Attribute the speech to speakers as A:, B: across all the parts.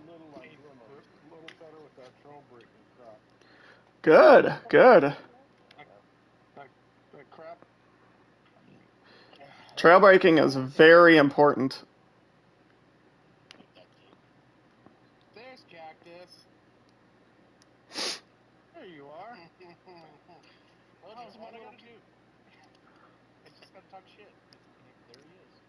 A: little better with that trail braking crap.
B: Good, good.
A: That crap.
B: Trail braking is very important.
A: There's Cactus. There you are. Well, how's what I gotta do? I just gotta talk shit. There he is.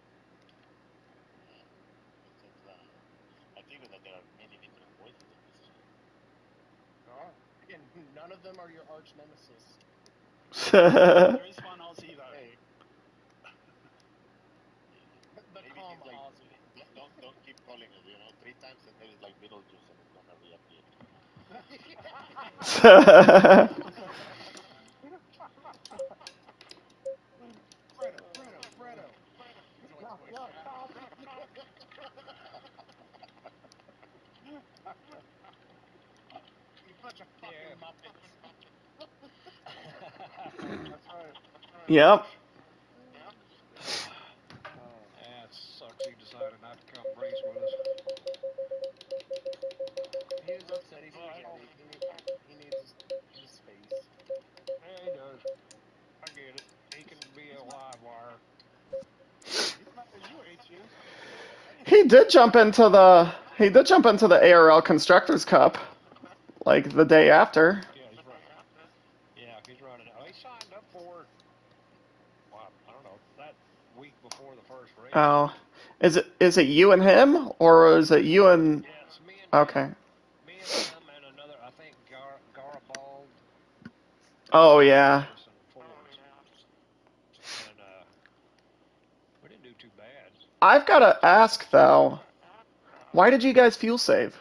C: I think that there are many different voices in this channel.
A: Oh, again, none of them are your arch nemesis.
C: There is one Aussie though.
A: Hey. The calm
C: like,
A: Aussie.
C: Don't keep calling it, 3 times and there is like Beetlejuice and it's gonna reappear.
A: Fredo. You bunch of fucking muppets. That's right.
B: Yep.
D: Yeah, it sucks he decided not to come race with us.
A: He was upset. He needs his space.
D: Yeah, he does. I get it. He can be a live wire.
A: He's not as you, ATM.
B: He did jump into the ARL Constructors Cup, like the day after.
D: Yeah, he's running. Yeah, he's running. Oh, he signed up for it. Well, I don't know, that week before the first race.
B: Oh, is it you and him, or is it you and?
D: Yeah, it's me and
B: Okay.
D: him. Me and him and another, I think Garibald.
B: Oh yeah.
D: And we didn't do too bad.
B: I've got to ask though, why did you guys fuel save?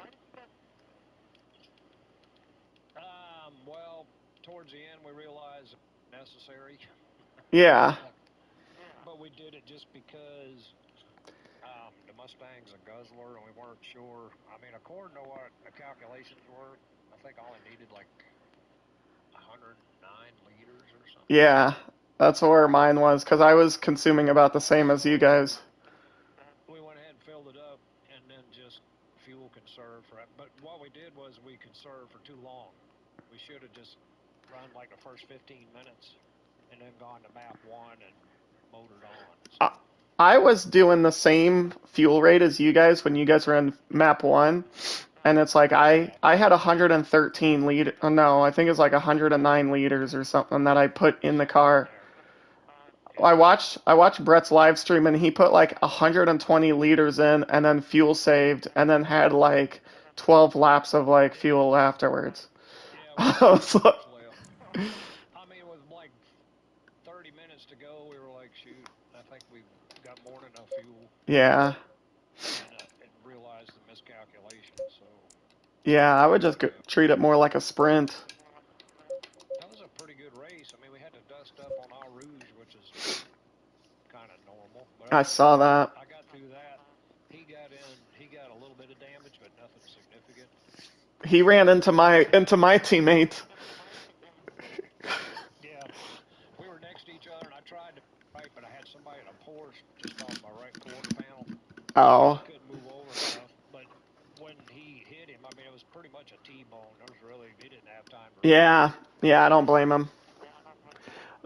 D: Well, towards the end we realized it was necessary.
B: Yeah.
D: But we did it just because the Mustang's a guzzler and we weren't sure. I mean, according to what the calculations were, I think I only needed like 109 liters or something.
B: Yeah, that's where mine was, because I was consuming about the same as you guys.
D: We went ahead and filled it up and then just fuel conserved for it. But what we did was we conserved for too long. We should have just run like the first 15 minutes and then gone to map 1 and motored on. So.
B: I was doing the same fuel rate as you guys when you guys were in map 1, and it's like I had 113 liter. No, I think it's like 109 liters or something that I put in the car. I watched Brett's live stream, and he put like 120 liters in and then fuel saved and then had like 12 laps of like fuel afterwards.
D: Yeah,
B: I was like,
D: I mean, with like 30 minutes to go, we were like, shoot, I think we've got more than enough fuel.
B: yeah.
D: And realized the miscalculation, so.
B: Yeah, I would just treat it more like a sprint.
D: That was a pretty good race. I mean, we had to dust up on Eau Rouge, which is kind of normal. But
B: I saw that.
D: I got through that. He got a little bit of damage, but nothing significant.
B: He ran into my teammate.
D: Yeah, we were next to each other, and I tried to right, but I had somebody in a Porsche just off my right quarter panel.
B: Oh.
D: I couldn't move over enough, but when he hit him, I mean, it was pretty much a T-bone. He didn't have time to.
B: Yeah, I don't blame him.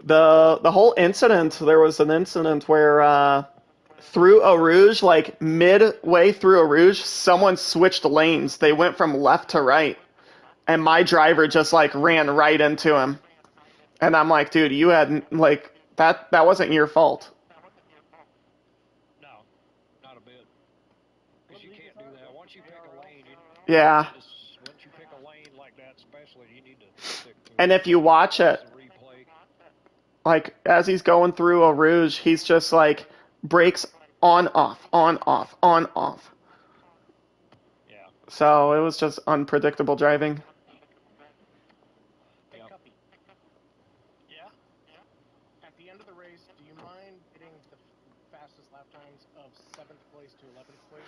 B: The whole incident, there was an incident where through Eau Rouge, like midway through Eau Rouge, someone switched lanes. They went from left to right, and my driver just like ran right into him. And I'm like, dude, you had like that wasn't your fault.
D: No, not a bit. Because you can't do that. Once you pick a lane,
B: Yeah.
D: Once you pick a lane like that, especially, you need to stick to it.
B: And if you watch it, like as he's going through Eau Rouge, he's just like brakes on off, on off, on off.
D: Yeah.
B: So it was just unpredictable driving.
A: Hey, Cuppy. Yeah? At the end of the race, do you mind getting the fastest lap times of 7th place to 11th place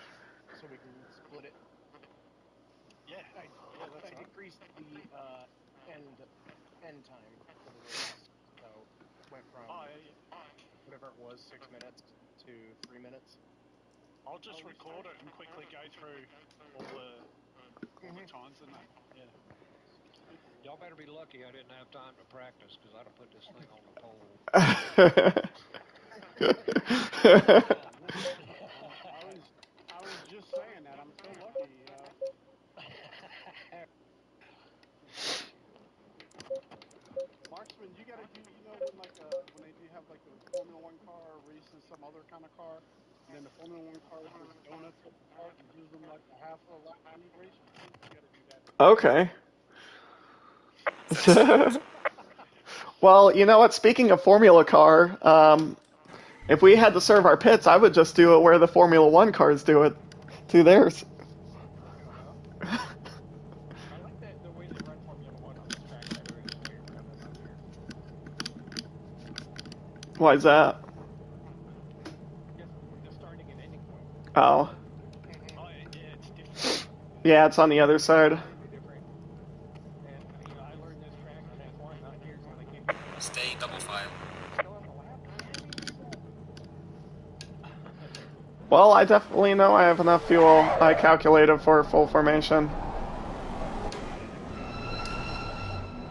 A: so we can split it?
C: Yeah.
A: I decreased the end time for the race. So went from whatever it was, 6 minutes to 3 minutes.
C: I'll just record it and quickly go through all the
E: Wisconsin. Yeah.
D: Y'all better be lucky I didn't have time to practice because I'd have put this thing on the pole.
E: I was just saying that. I'm so lucky. Marksman, you got to do. You know when when they do have like a Formula One car races some other kind of car, and then the Formula One car just donuts up the cars and gives them like a half a lap celebration. You got to do that.
B: Okay. Well, you know what? Speaking of Formula Car, if we had to serve our pits, I would just do it where the Formula One cars do it, through theirs.
A: I like the way they run Formula One on this track better anyway, rather than up here.
B: Why is that?
A: Just the starting and ending point.
B: Oh.
A: Oh, yeah, it's different.
B: Yeah, it's on the other side.
A: Completely different. And I learned this track in F1, not here, when I came here.
F: Stay double file.
A: Still have a lap. What do you mean that?
B: Well, I definitely know I have enough fuel. I calculated for full formation.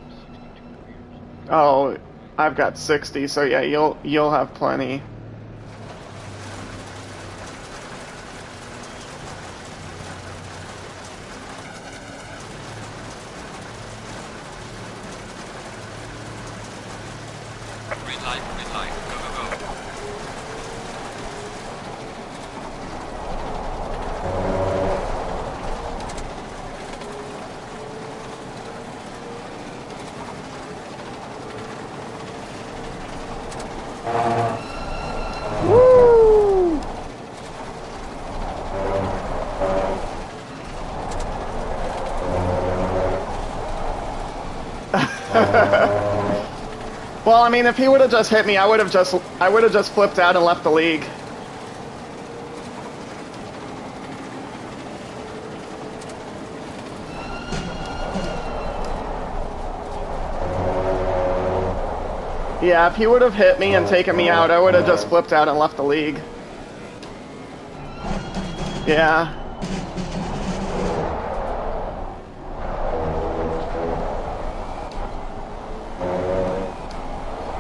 D: 62 meters.
B: Oh, I've got 60, so yeah, you'll have plenty.
F: Green light, go, go, go.
B: Woo! Well, I mean, if he would have just hit me, I would have just flipped out and left the league. Yeah, if he would have hit me and taken me out, I would have just flipped out and left the league. Yeah.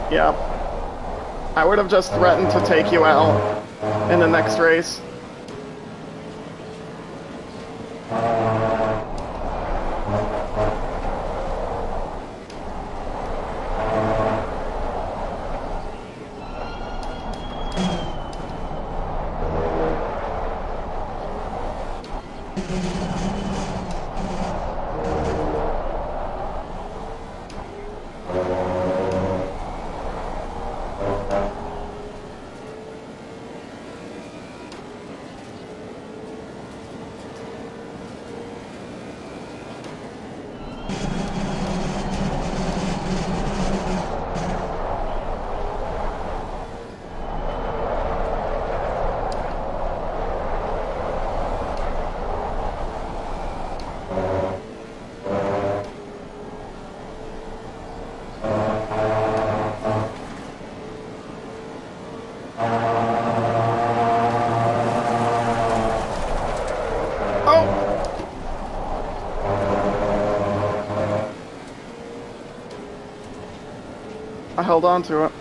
B: Yep. I would have just threatened to take you out in the next race. I held on to it.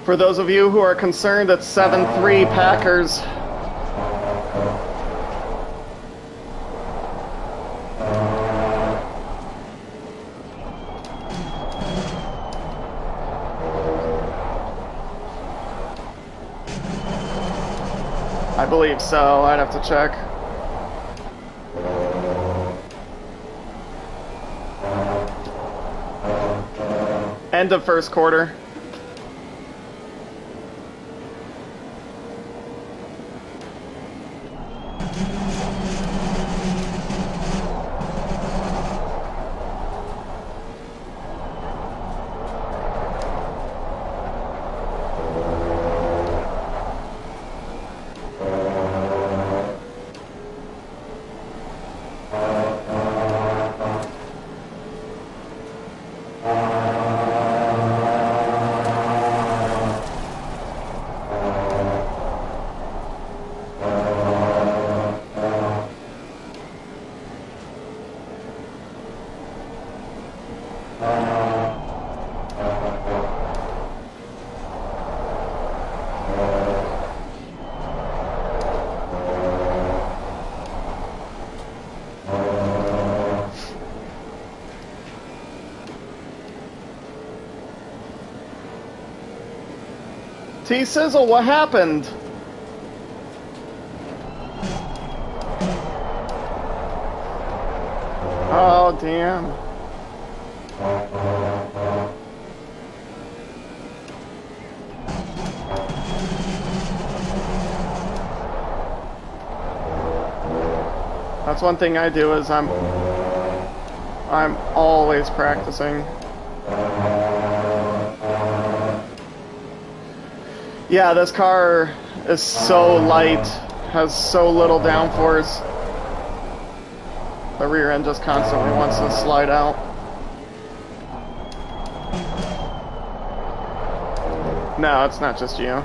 B: For those of you who are concerned, it's 7-3 Packers. I believe so. I'd have to check. End of first quarter. T-Sizzle, what happened? Oh, damn. That's one thing I do is I'm always practicing. Yeah, this car is so light, has so little downforce. The rear end just constantly wants to slide out. No, it's not just you.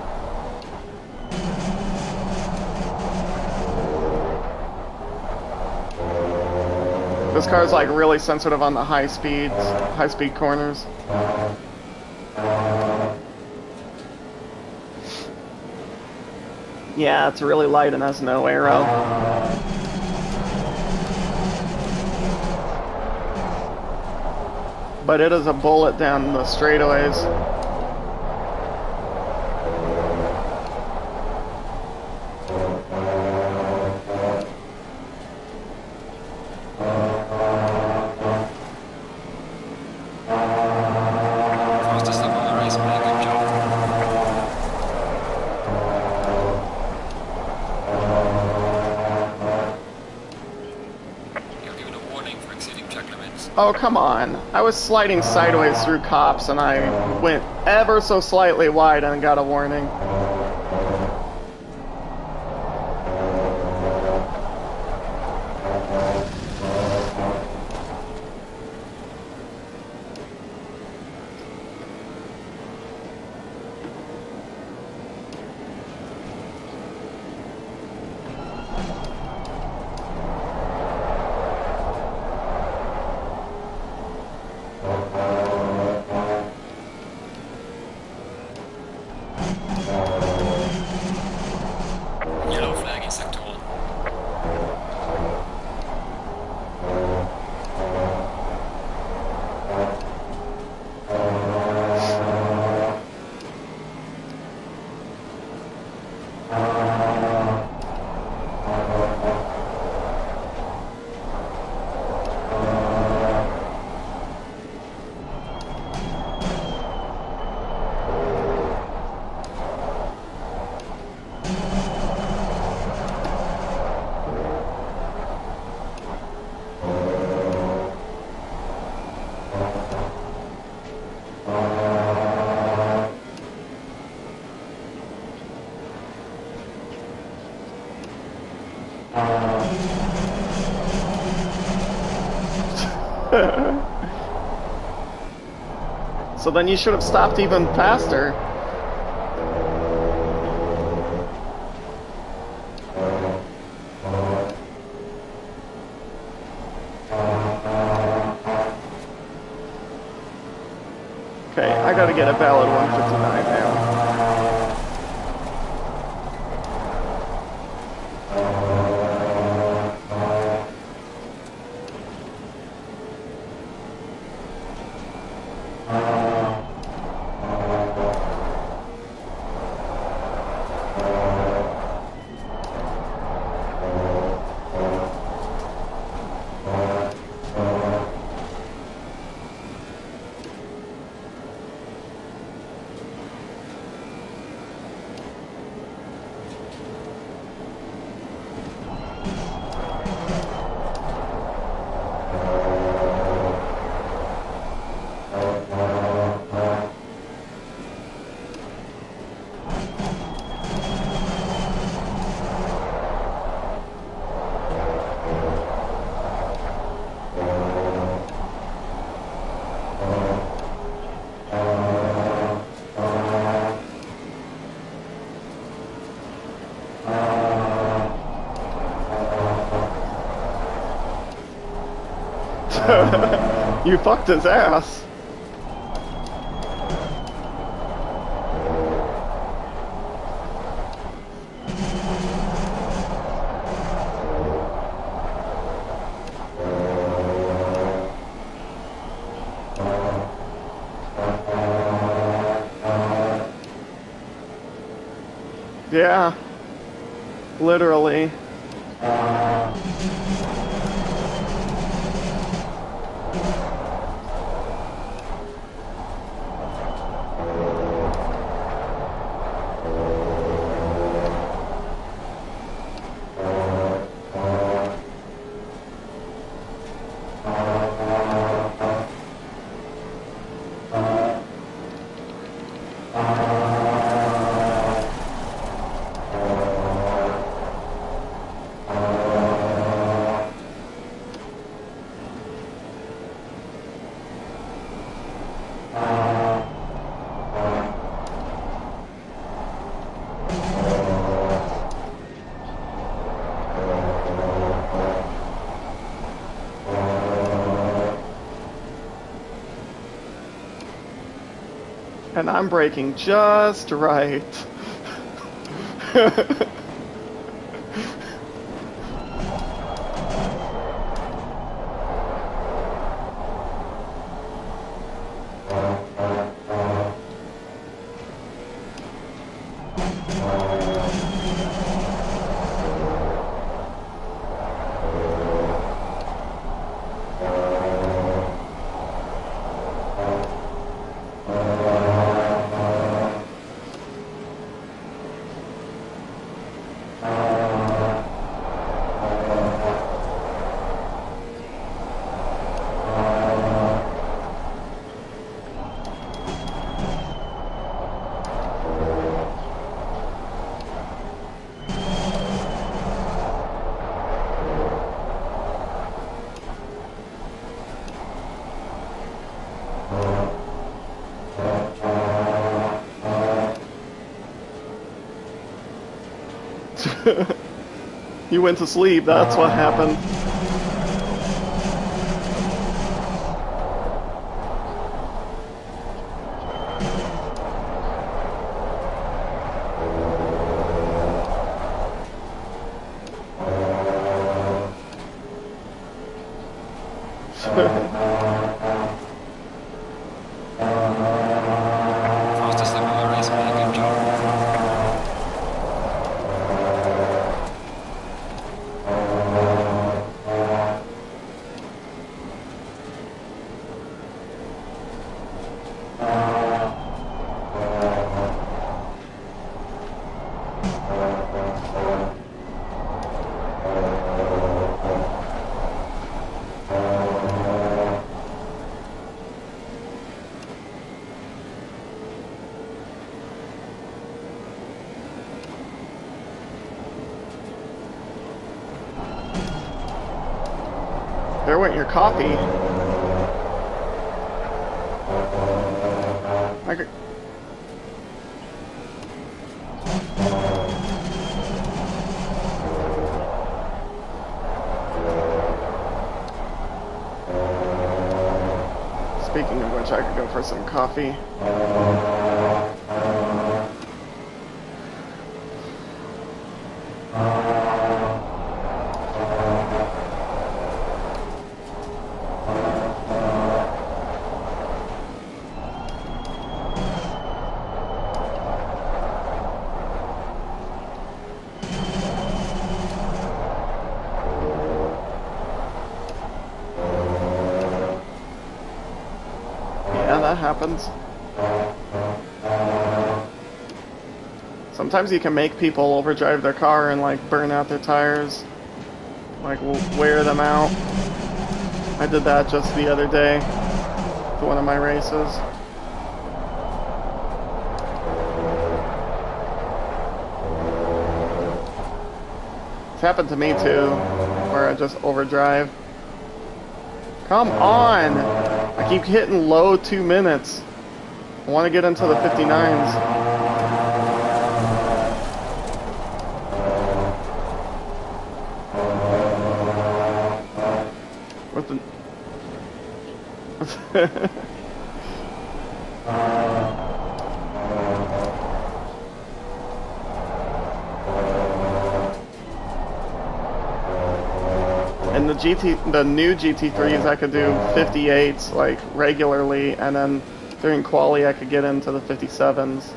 B: This car is like really sensitive on the high speed corners. Yeah, it's really light and has no aero. But it is a bullet down the straightaways.
F: Fastest lap of the race, man. Good job. You're given a warning for exceeding track limits.
B: Oh, come on. I was sliding sideways through cops and I went ever so slightly wide and got a warning.
F: Yellow flag in sector 1. So then you should have stopped even faster. Okay, I gotta get a valid 159 now.
B: You fucked his ass. Yeah. Literally. And I'm braking just right. You went to sleep, that's what happened.
G: Fastest lap of the race, man. Good job.
B: There went your coffee. I could... Speaking of which, I could go for some coffee. Yeah, that happens. Sometimes you can make people overdrive their car and like burn out their tires, like wear them out. I did that just the other day for one of my races. It's happened to me too, where I just overdrive. Come on! I keep hitting low 2 minutes. I want to get into the 59s. With the And the new GT3s, I could do 58s like regularly, and then during quali, I could get into the 57s.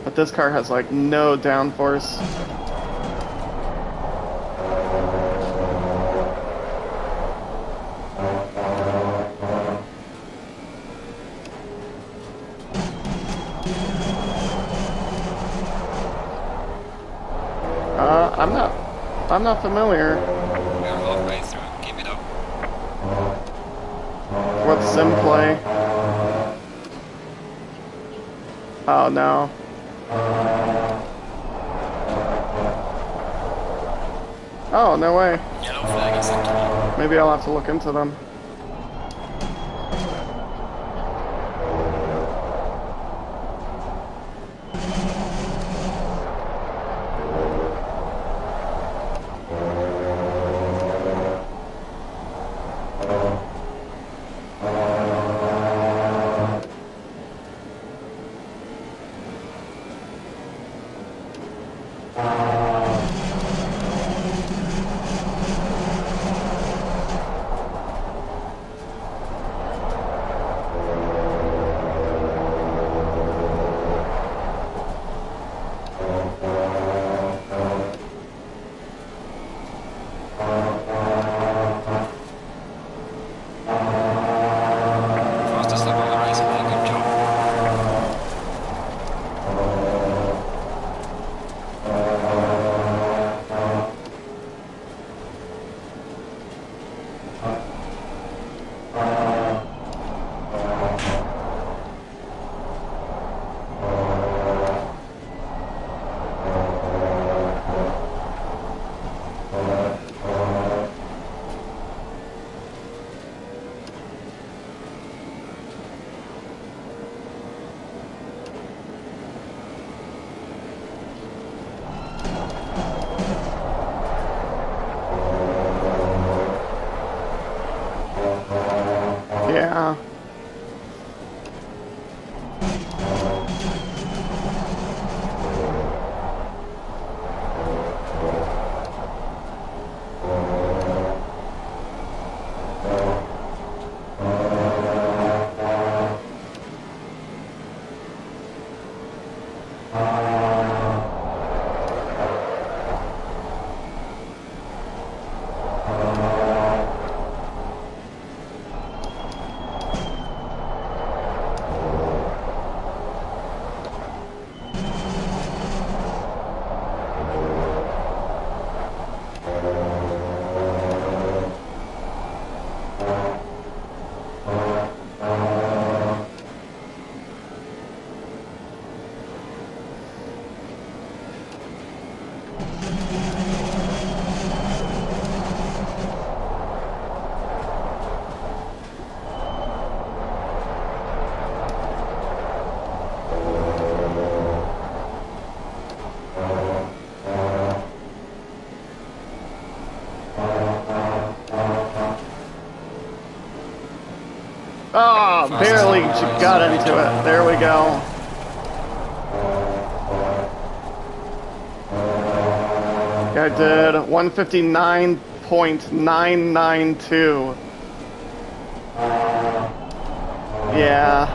B: But this car has like no downforce. I'm not familiar.
G: We're halfway through. Keep it up.
B: What's sim play? Oh no. Oh, no way.
G: Yellow flag is active.
B: Maybe I'll have to look into them.
G: Fastest lap of the race, man. Good job.
B: Yeah. Oh, barely got into it. There we go. I did 159.992. Yeah.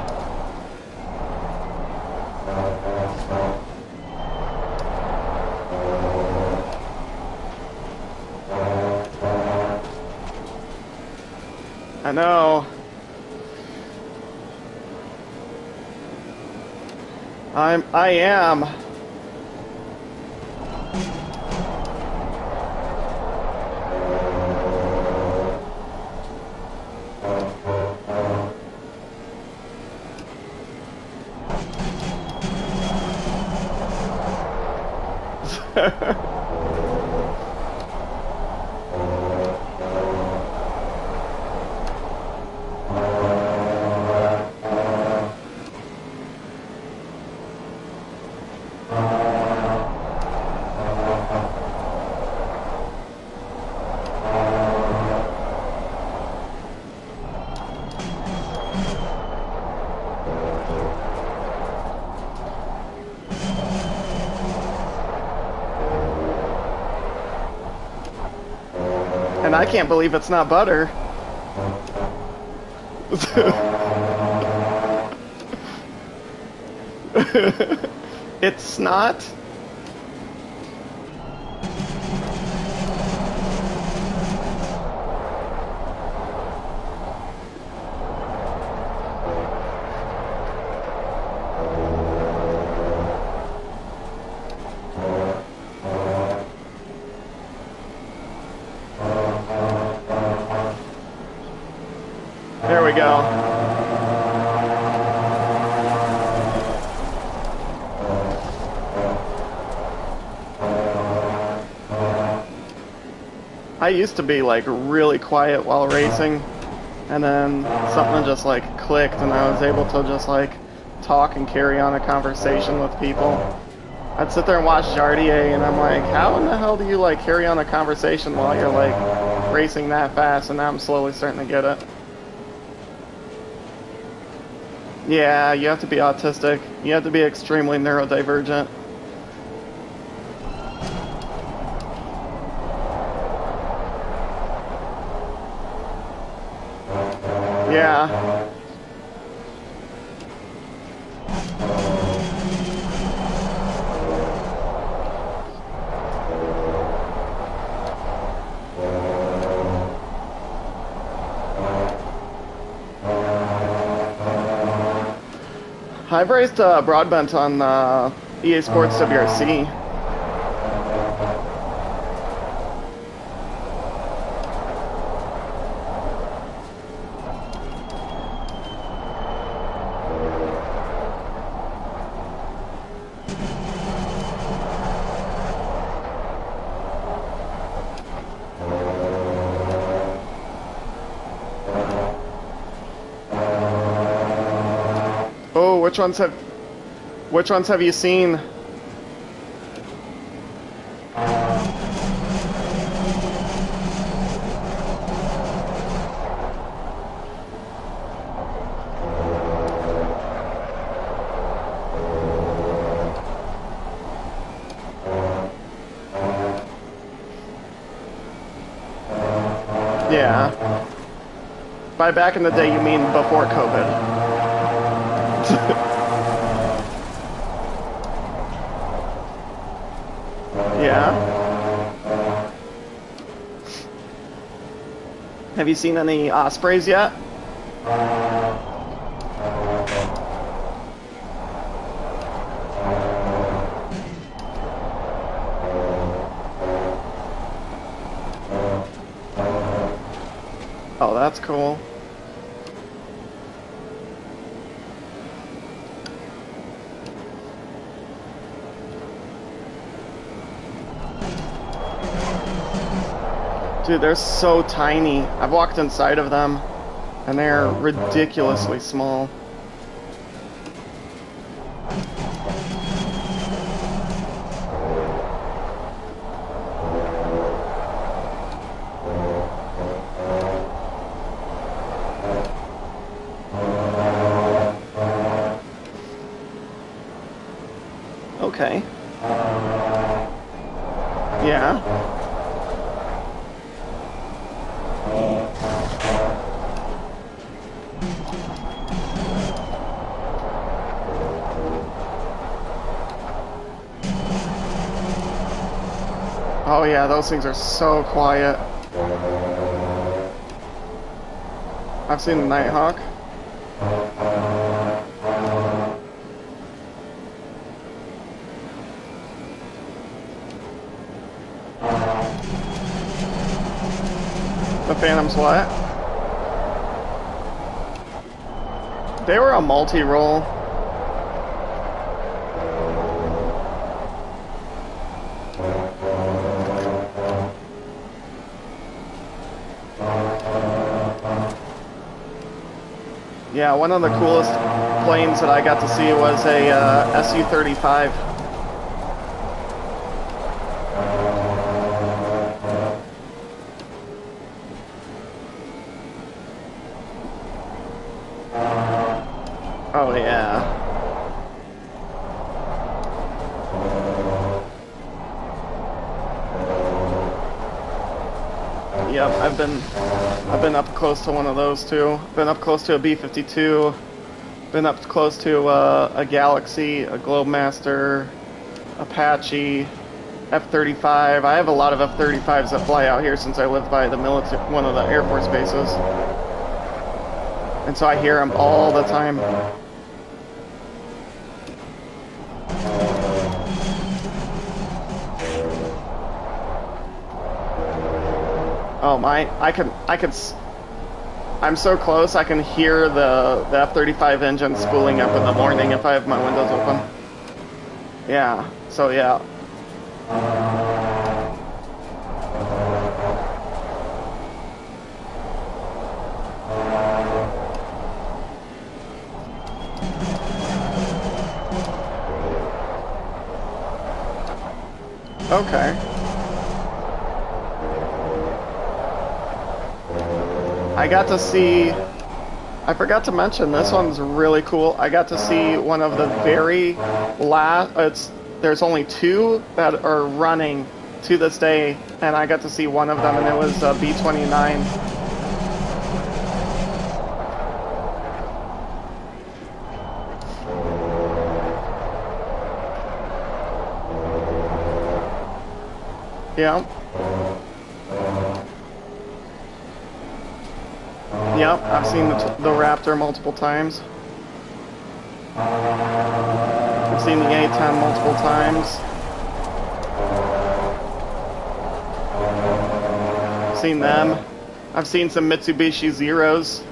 B: I know. I am. And I can't believe it's not butter. It's not. There we go. I used to be like really quiet while racing, and then something just like clicked and I was able to just like talk and carry on a conversation with people. I'd sit there and watch Jardier and I'm like, how in the hell do you like carry on a conversation while you're like racing that fast? And now I'm slowly starting to get it. Yeah, you have to be autistic. You have to be extremely neurodivergent. Yeah. I've raced Broadbent on EA Sports WRC. Oh, which ones have you seen? Yeah. By back in the day, you mean before COVID. Yeah. Have you seen any ospreys yet? Oh, that's cool. Dude, they're so tiny. I've walked inside of them, and they're ridiculously small. Okay. Yeah. Oh yeah, those things are so quiet. I've seen the Nighthawk. The Phantom's what? They were a multi-roll. Yeah, one of the coolest planes that I got to see was a Su-35. Oh yeah. Yep, I've been up close to one of those too. Been up close to a B-52. Been up close to a Galaxy, a Globemaster, Apache, F-35. I have a lot of F-35s that fly out here since I live by the one of the Air Force bases. And so I hear them all the time. Oh my, I'm so close I can hear the F-35 engine spooling up in the morning if I have my windows open. Yeah, so yeah. Okay. I got to see, I forgot to mention, this one's really cool. I got to see one of the very last, there's only 2 that are running to this day, and I got to see one of them, and it was B-29. Yeah. Yep, I've seen the Raptor multiple times. I've seen the A-10 multiple times. I've seen them. I've seen some Mitsubishi Zeros.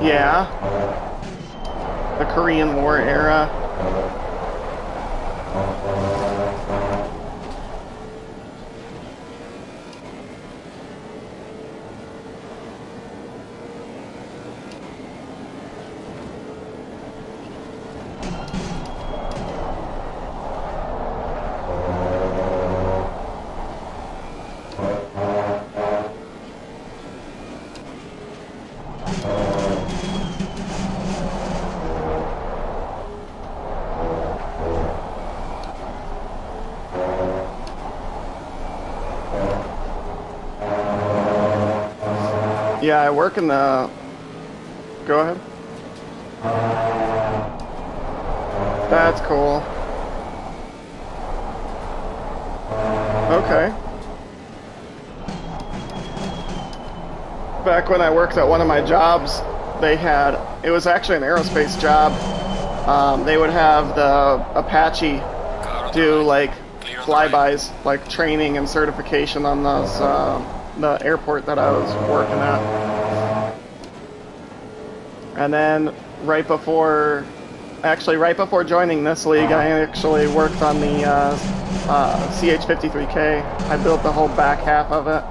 B: Yeah. The Korean War era. Yeah, I work in the... Go ahead. That's cool. Okay. Back when I worked at one of my jobs, they had... It was actually an aerospace job. They would have the Apache do, like, flybys, like training and certification on those, the airport that I was working at. And then right before joining this league, I actually worked on the CH-53K. I built the whole back half of it.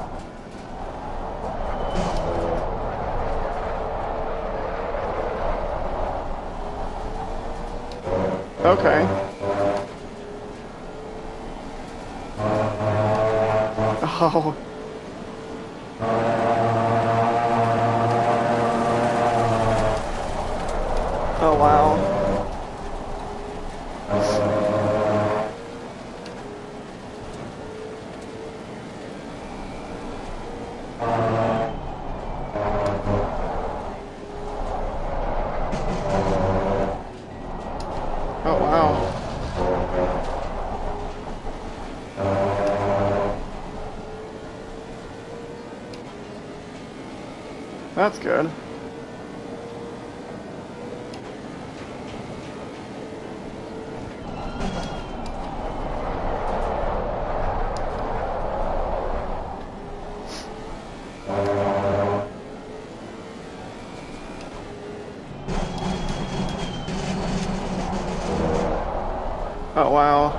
B: Okay. Oh. Oh, wow. Oh, wow. That's good. Oh, wow.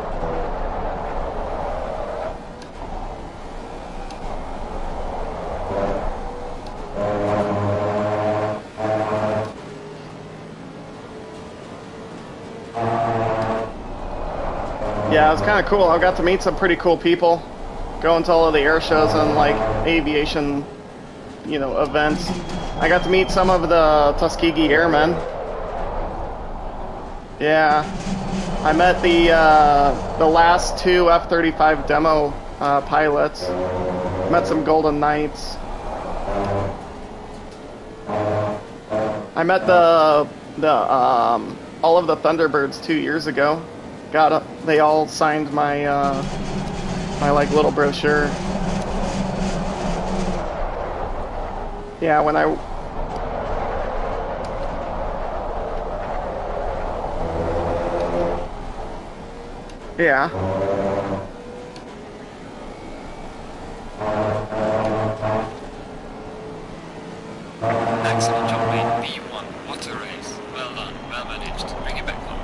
B: Yeah, it was kind of cool. I got to meet some pretty cool people, going to all of the air shows and, like, aviation, you know, events. I got to meet some of the Tuskegee Airmen. Yeah. I met the last two F-35 demo pilots. Met some Golden Knights. I met the all of the Thunderbirds 2 years ago. They all signed my my like little brochure. Yeah, when I yeah.
G: Excellent job, mate. B1. What a race. Well done. Well managed. Bring it back home.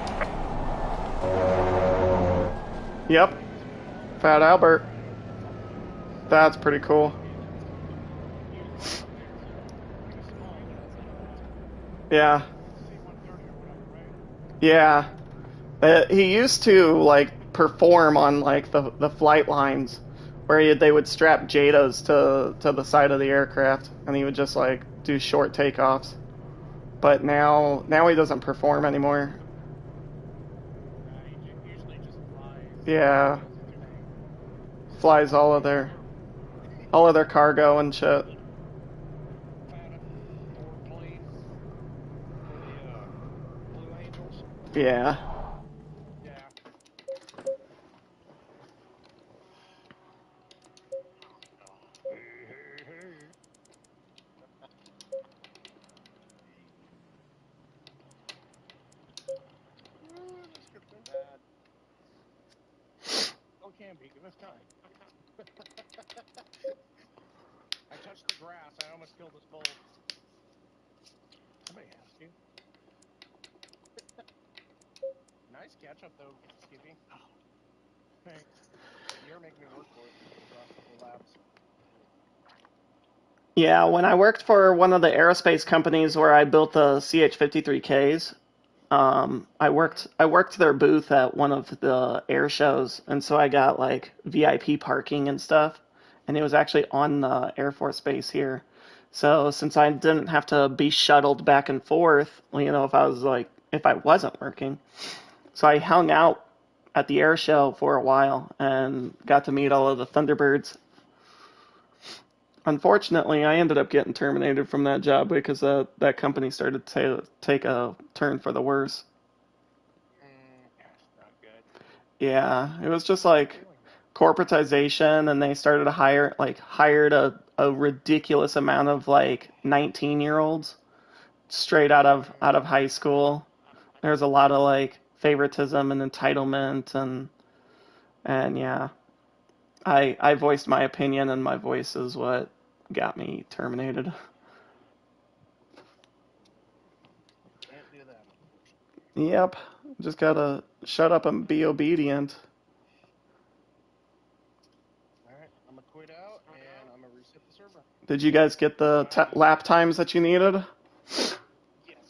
B: Yep. Fat Albert. That's pretty cool. Yeah.
E: C-130 or whatever, right?
B: Yeah. He used to like perform on like the flight lines where they would strap JADAs to the side of the aircraft and he would just like do short takeoffs. But now he doesn't perform anymore.
A: He usually just flies.
B: Yeah. Flies all of their cargo and shit.
D: Fat forward plane for the Blue Angels.
B: Yeah.
A: Yeah.
E: This could be bad.
A: Oh, it can be. Give us time. I touched the grass. I almost killed this bull. Somebody has to. Nice catch up though, Skippy. Thanks. You're making me work for it the last couple of laps.
B: Yeah, when I worked for one of the aerospace companies where I built the CH-53Ks, I worked their booth at one of the air shows, and so I got like VIP parking and stuff, and it was actually on the Air Force base here. So since I didn't have to be shuttled back and forth, if I wasn't working, so I hung out at the air show for a while and got to meet all of the Thunderbirds. Unfortunately, I ended up getting terminated from that job because that company started to take a turn for the worse.
A: That's not good.
B: Yeah, it was just like corporatization, and they started to hired a ridiculous amount of like 19-year-olds straight out of high school. There's a lot of like favoritism and entitlement, and yeah, I voiced my opinion, and my voice is what got me terminated.
A: Can't do that, unfortunately.
B: Yep, just gotta shut up and be obedient.
A: All right, I'm gonna quit out and I'm gonna reset the server.
B: Did you guys get the lap times that you needed?
A: Yes,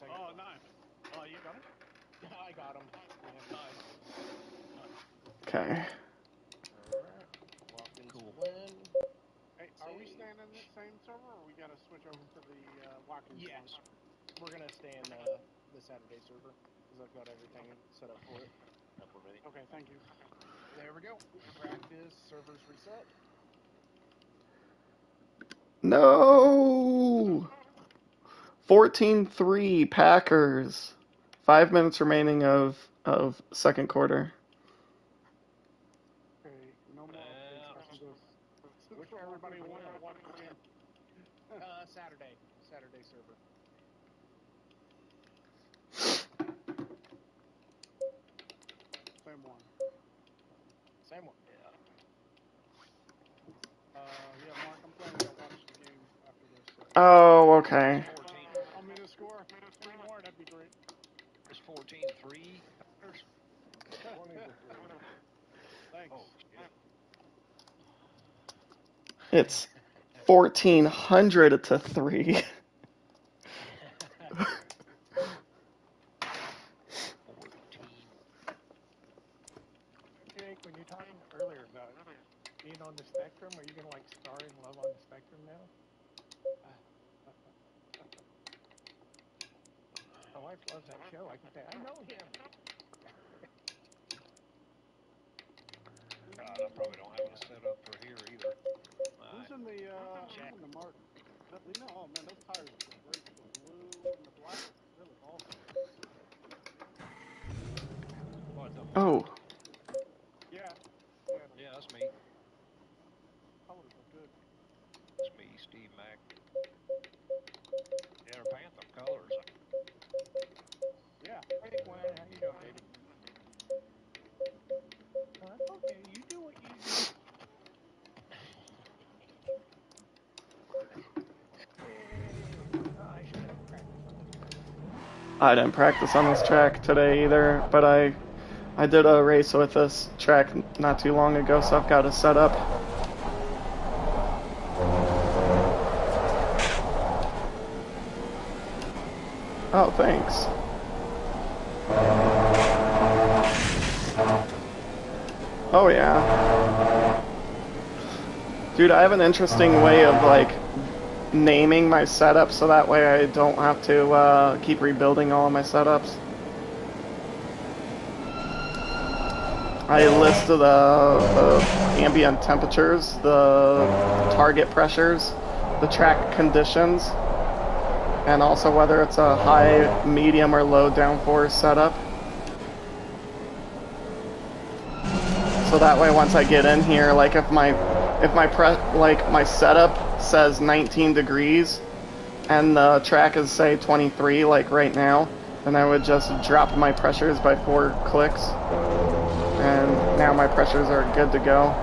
A: I got
E: Oh,
A: them.
E: nice. Oh, you got him?
A: I got them.
E: Yeah, nice.
B: Okay.
A: All right. Watkins win.
E: Hey,
A: Let's
E: are we
A: see.
E: staying in the same server, or we got to switch over to the Watkins one?
A: Yes, we're gonna stay in the Saturday server because I've got everything set up for it.
C: Yep, we're ready.
E: Okay, thank you.
A: There we go. Practice servers reset.
B: No! 14-3 Packers. 5 minutes remaining of second quarter.
E: Okay, no more updates. I can just
A: Which
E: everybody
A: server?
E: won at 1 p.m.
A: Saturday server.
E: Same one.
A: Same one.
E: Yeah, Mark, I'm planning to watch the game after this. So.
B: Oh, okay.
E: Tell me the score. 3 more, that'd be great.
D: It's 14-3.
A: 20-3.
E: Thanks.
D: Oh, shit.
B: It's 1400 to 3.
D: 14.
A: Jake, when you're talking earlier about being on the spectrum, are you gonna like star in Love on the Spectrum now? My wife loves that show. I can say I know him.
D: I probably don't have a setup for here either.
E: Who's in the Martin? Is that Lena? Oh man, those tires look great. The blue and the black, they look awesome.
D: What the
B: Oh,
D: Martin?
E: Yeah, the
D: Yeah, that's me.
E: colors look good.
D: It's me, Steve Mack. Yeah, they're Panther colors.
E: Yeah.
A: Hey, Gwen, how you doing, baby? Oh, that's okay. You do what you do. I should have practiced on this track.
B: I didn't practice on this track today either, but I did a race with this track not too long ago, so I've got a setup. Oh, thanks. Oh yeah. Dude, I have an interesting way of like naming my setup so that way I don't have to keep rebuilding all of my setups. I list the ambient temperatures, the target pressures, the track conditions, and also whether it's a high, medium, or low downforce setup. So that way, once I get in here, like if my setup says 19 degrees, and the track is say 23, like right now, then I would just drop my pressures by 4 clicks, and now my pressures are good to go.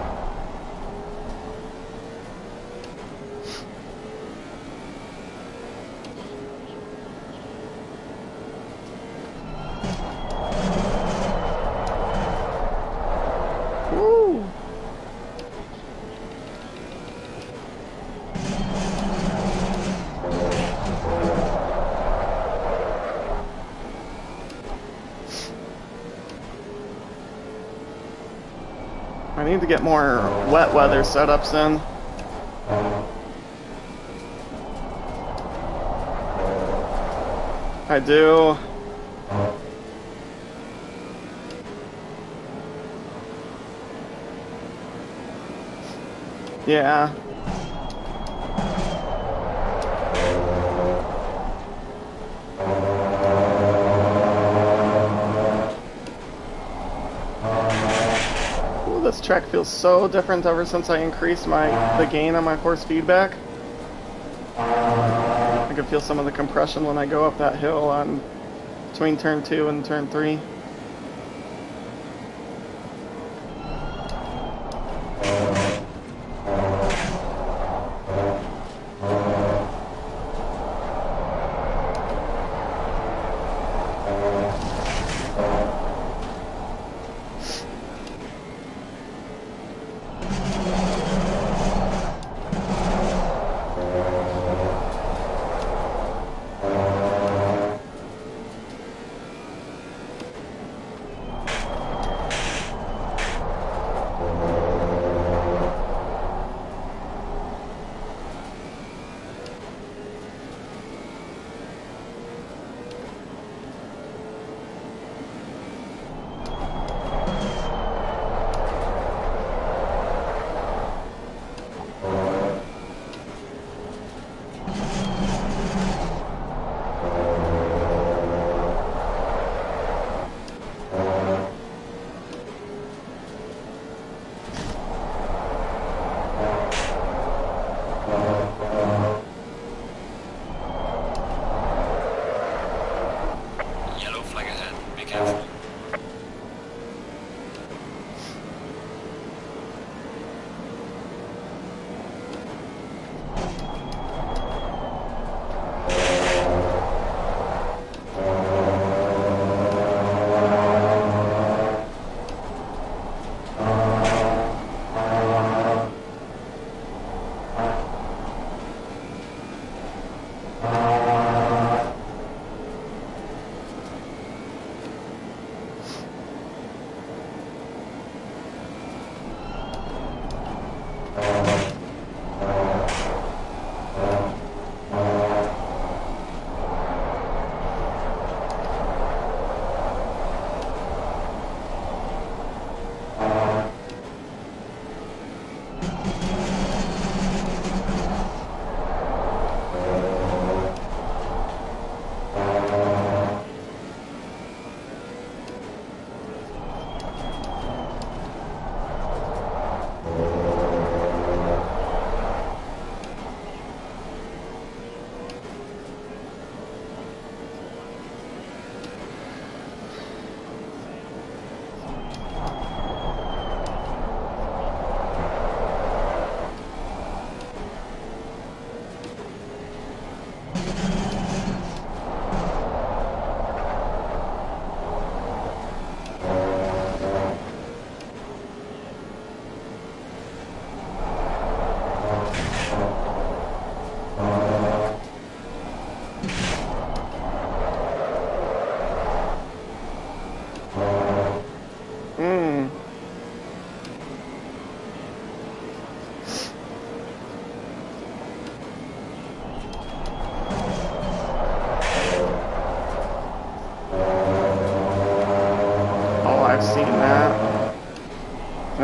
B: Woo! I need to get more wet weather setups in. I do. Yeah. Ooh, this track feels so different ever since I increased the gain on my force feedback. I can feel some of the compression when I go up that hill on between turn 2 and turn 3.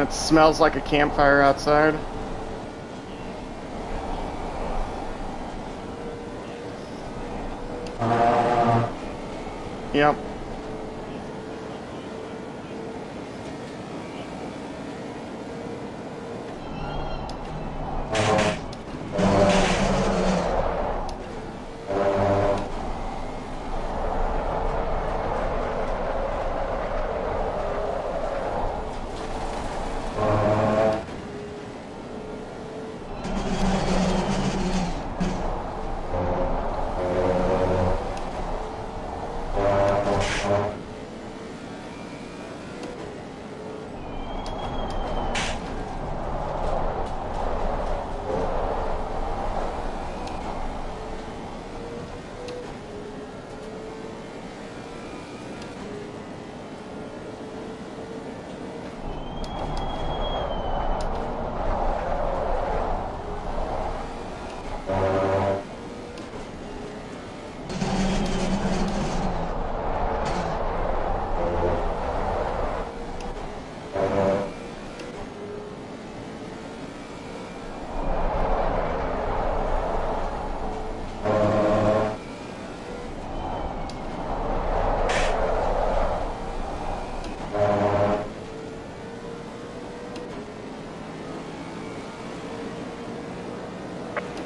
B: It smells like a campfire outside. Yep.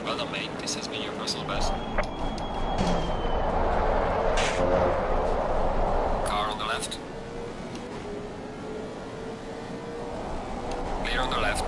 G: Well done, mate. This has been your personal best. Car on the left. Clear on the left.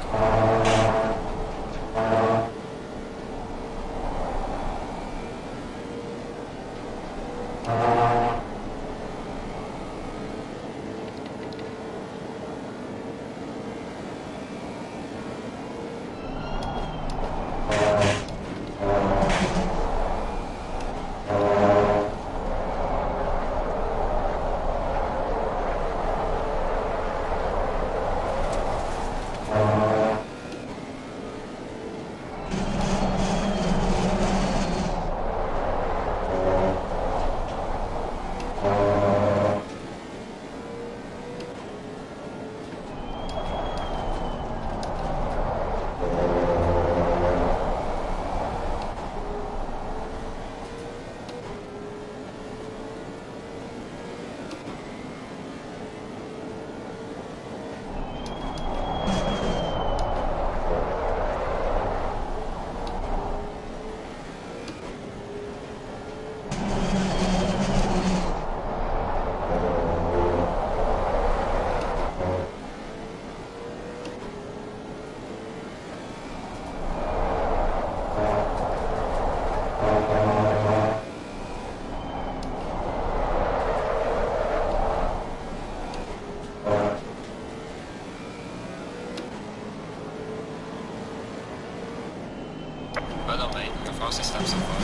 G: Well done, mate. Your fastest step so far.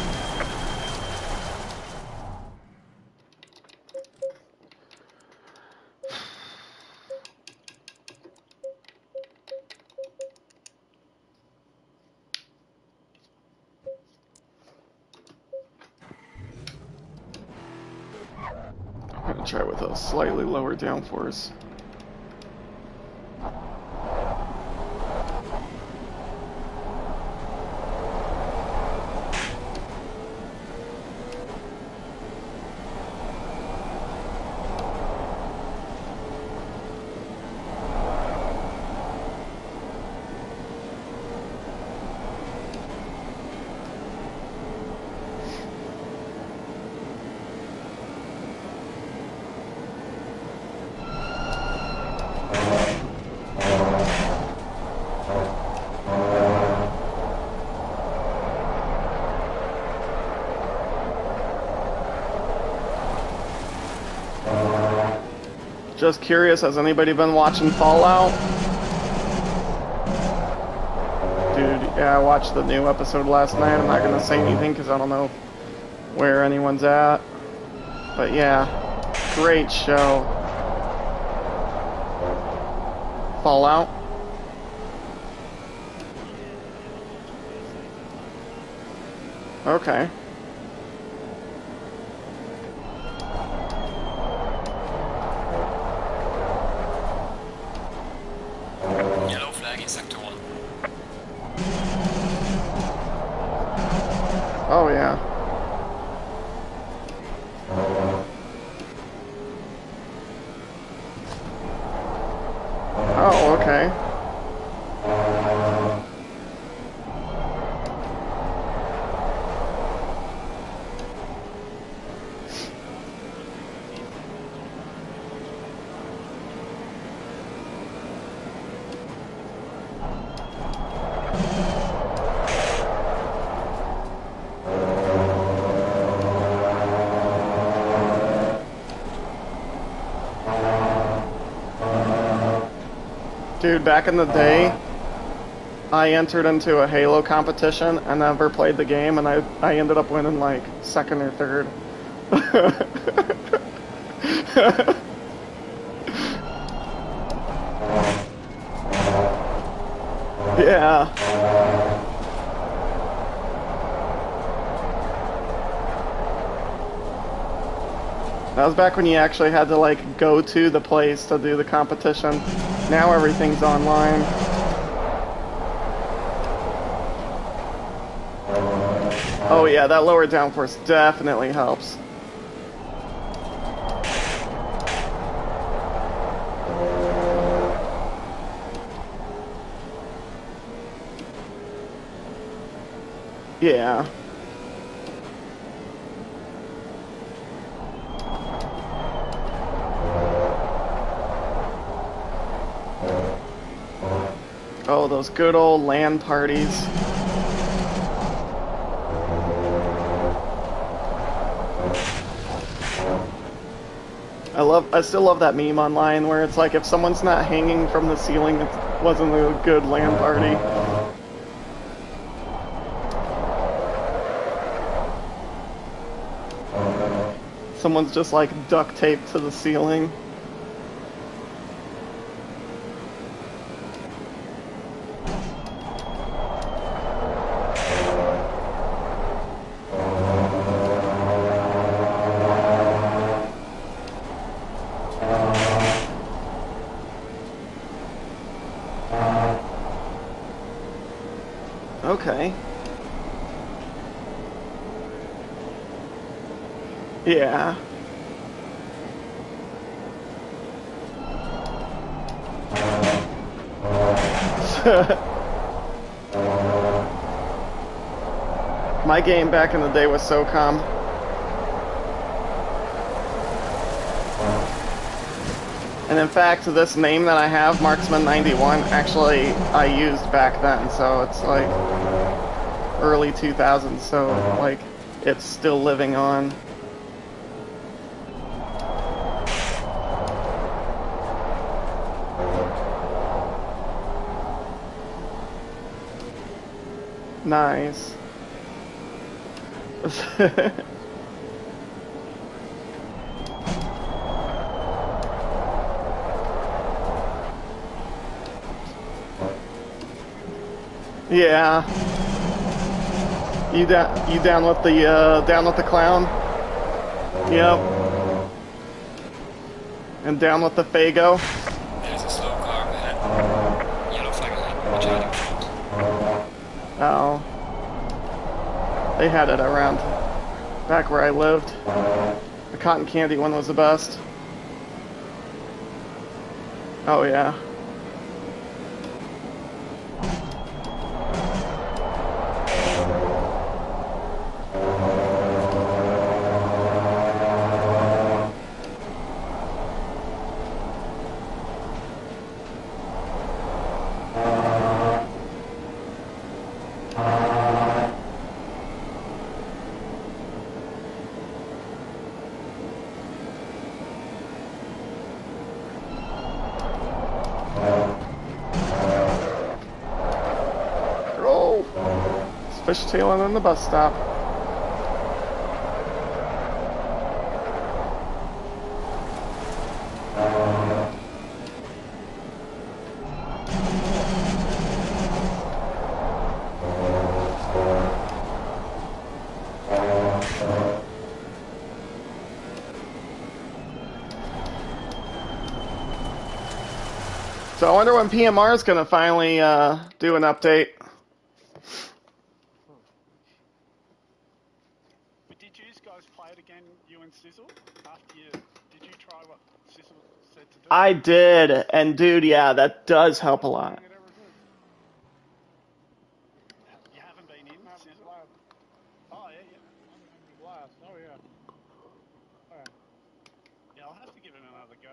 B: I'm gonna try with a slightly lower downforce. Just curious, has anybody been watching Fallout? Dude, yeah, I watched the new episode last night. I'm not gonna say anything because I don't know where anyone's at. But yeah, great show. Fallout. Okay.
G: Sector 1.
B: Oh, yeah. Oh, okay. Dude, back in the day, I entered into a Halo competition and never played the game, and I ended up winning like second or third. Yeah. That was back when you actually had to like go to the place to do the competition. Now everything's online. Oh yeah, that lower downforce definitely helps. Yeah. Oh, those good old LAN parties. I still love that meme online where it's like if someone's not hanging from the ceiling, it wasn't a good LAN party. Someone's just like duct taped to the ceiling. Okay. Yeah. My game back in the day was SOCOM. And in fact, this name that I have, Marksman 91, actually I used back then, so it's like early 2000s, so like it's still living on. Nice. Yeah. You down with the clown? Yep. And down with the Fago?
G: There's a slow car ahead. Yellow flag ahead. Watch out, you front.
B: Oh. They had it around back where I lived. The cotton candy one was the best. Oh yeah. Fishtailing in the bus stop. So I wonder when PMR is gonna finally do an update.
E: But did you guys play it again, you and Sizzle? After you, did you try what Sizzle said to do?
B: I did, and dude, yeah, that does help a lot.
E: It ever since. You haven't been in, Sizzle? Oh, yeah, yeah. I'm having a blast. Oh, yeah. Oh, yeah. Yeah, I'll have to give it another go.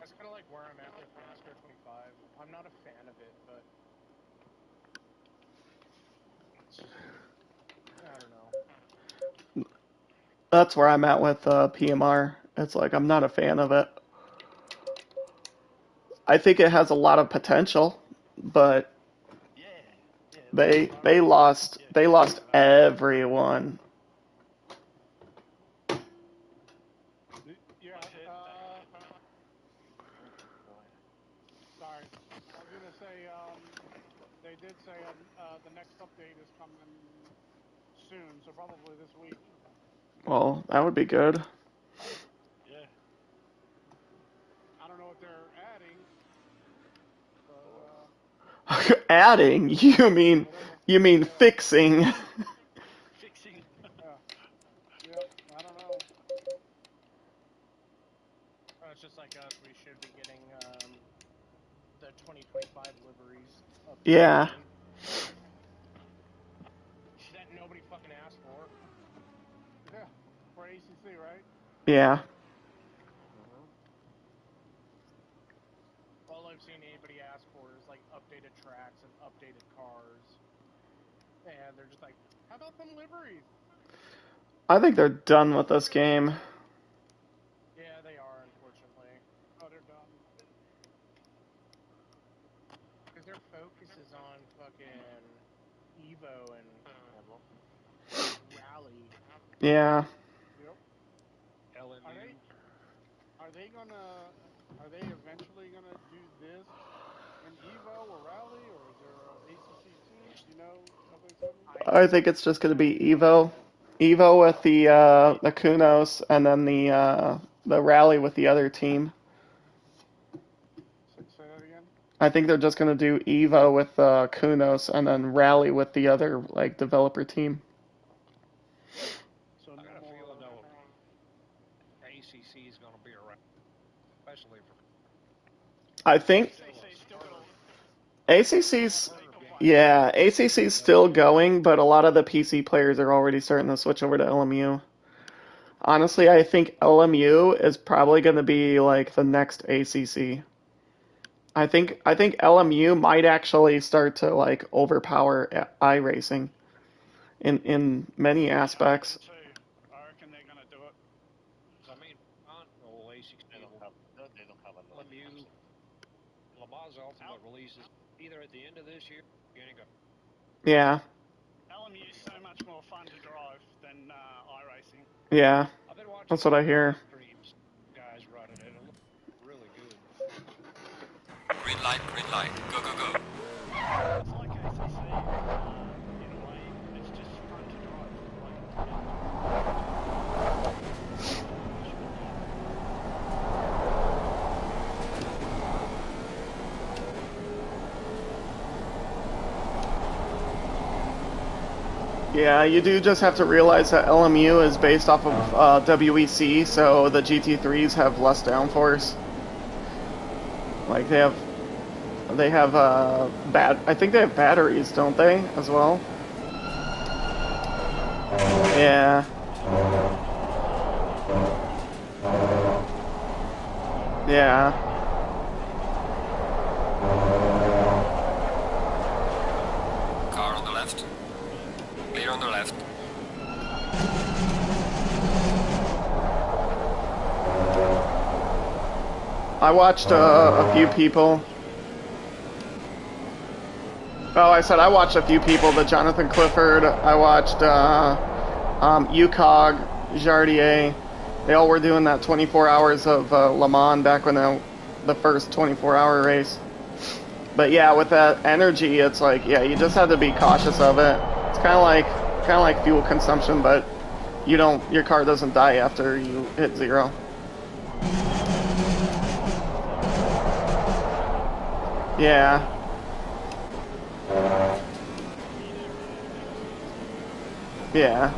A: That's kind of like where I'm at with NASCAR 25. I'm not a fan of it, but it's just, I don't know.
B: That's where I'm at with PMR. It's like I'm not a fan of it. I think it has a lot of potential, but
E: Yeah. Yeah.
B: they lost everyone.
E: Yeah. Sorry. I was going to say, they did say the next update is coming soon, so probably this week.
B: Well, that would be good.
E: Yeah. I don't know what they're adding, but
B: Adding? You mean fixing?
E: fixing. Yep. I don't know.
A: It's just like us. We should be getting the 2025 liveries updated
B: Yeah.
A: soon. That nobody fucking asked for.
E: Yeah. For ACC, right?
B: Yeah.
A: All I've seen anybody ask for is like updated tracks and updated cars. And they're just like, how about them liveries?
B: I think they're done with this game.
A: Yeah, they are, unfortunately.
E: Oh, they're done.
A: Because their focus is on fucking Evo and Rally.
B: Yeah.
E: Yep.
D: LMU.
E: Are they eventually gonna do this in Evo or Rally, or is there ACC2? You know, something?
B: I think it's just going to be Evo. Evo with the Kunos, and then the rally with the other team.
E: Say that again.
B: I think they're just going to do Evo with Kunos, and then rally with the other like developer team.
E: So
D: I got a feeling though ACC is going to be around, especially for.
B: I think ACC's yeah, ACC's still going, but a lot of the PC players are already starting to switch over to LMU. Honestly, I think LMU is probably going to be like the next ACC. I think LMU might actually start to like overpower iRacing in many aspects.
E: I reckon they're gonna do it.
D: I mean, ACC
C: They don't have a lot.
D: LMU. Lamar's ultimate releases either at the end of this year, beginning of.
B: Yeah.
E: LMU is so much more fun to drive than iRacing.
B: Yeah.
D: I've been watching
B: That's what I hear.
D: streams, guys running it. It looks really good.
G: Green light, go, go, go.
E: It's like ACC in a way. It's just fun to drive.
B: Yeah, you do just have to realize that LMU is based off of WEC, so the GT3s have less downforce. Like they have I think they have batteries, don't they, as well? Yeah. Yeah.
G: Car on the left. Clear on the left.
B: I watched a few people. Oh, I said I watched a few people. The Jonathan Clifford. I watched UCOG, Jardier. They all were doing that 24 hours of Le Mans back when the first 24-hour race. But yeah, with that energy, it's like you just have to be cautious of it. It's kind of like fuel consumption, but your car doesn't die after you hit 0. Yeah. Yeah.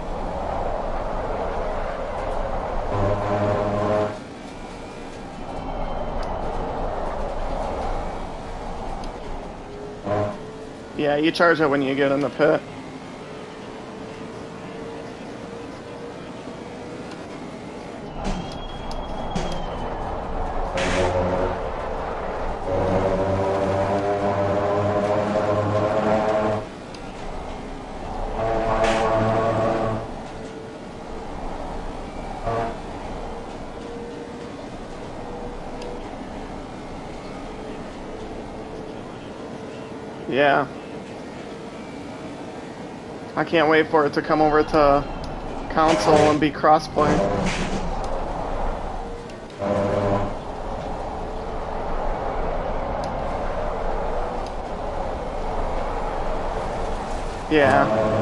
B: Yeah, you charge it when you get in the pit. Yeah. I can't wait for it to come over to console and be crossplay. Yeah.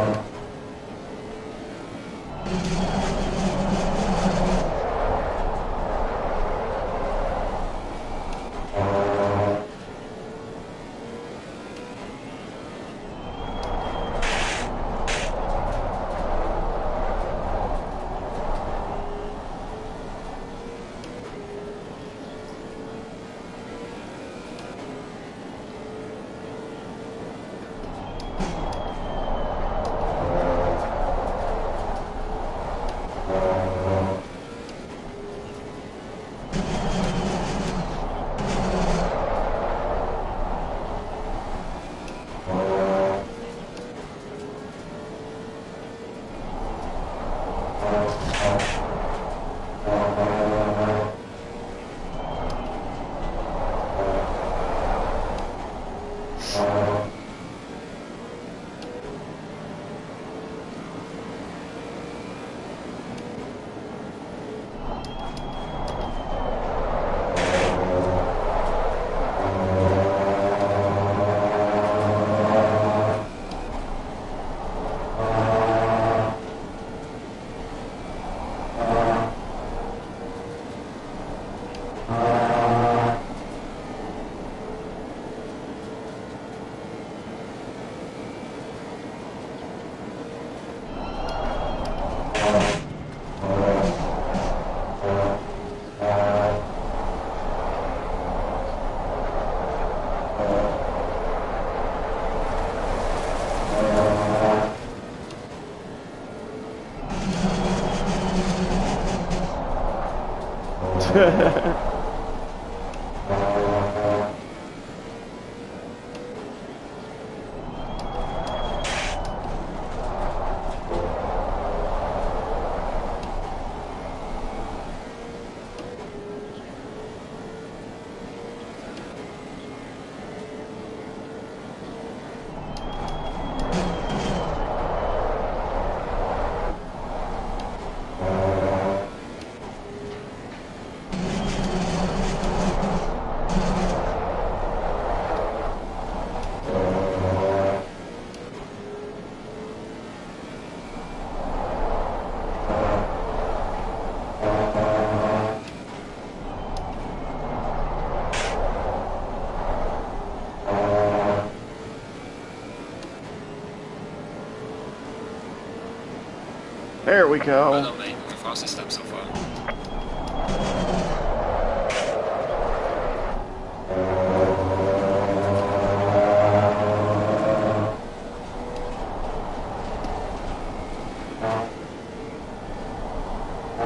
B: There we
G: Well
B: go.
G: done, mate. Moving fast step so far.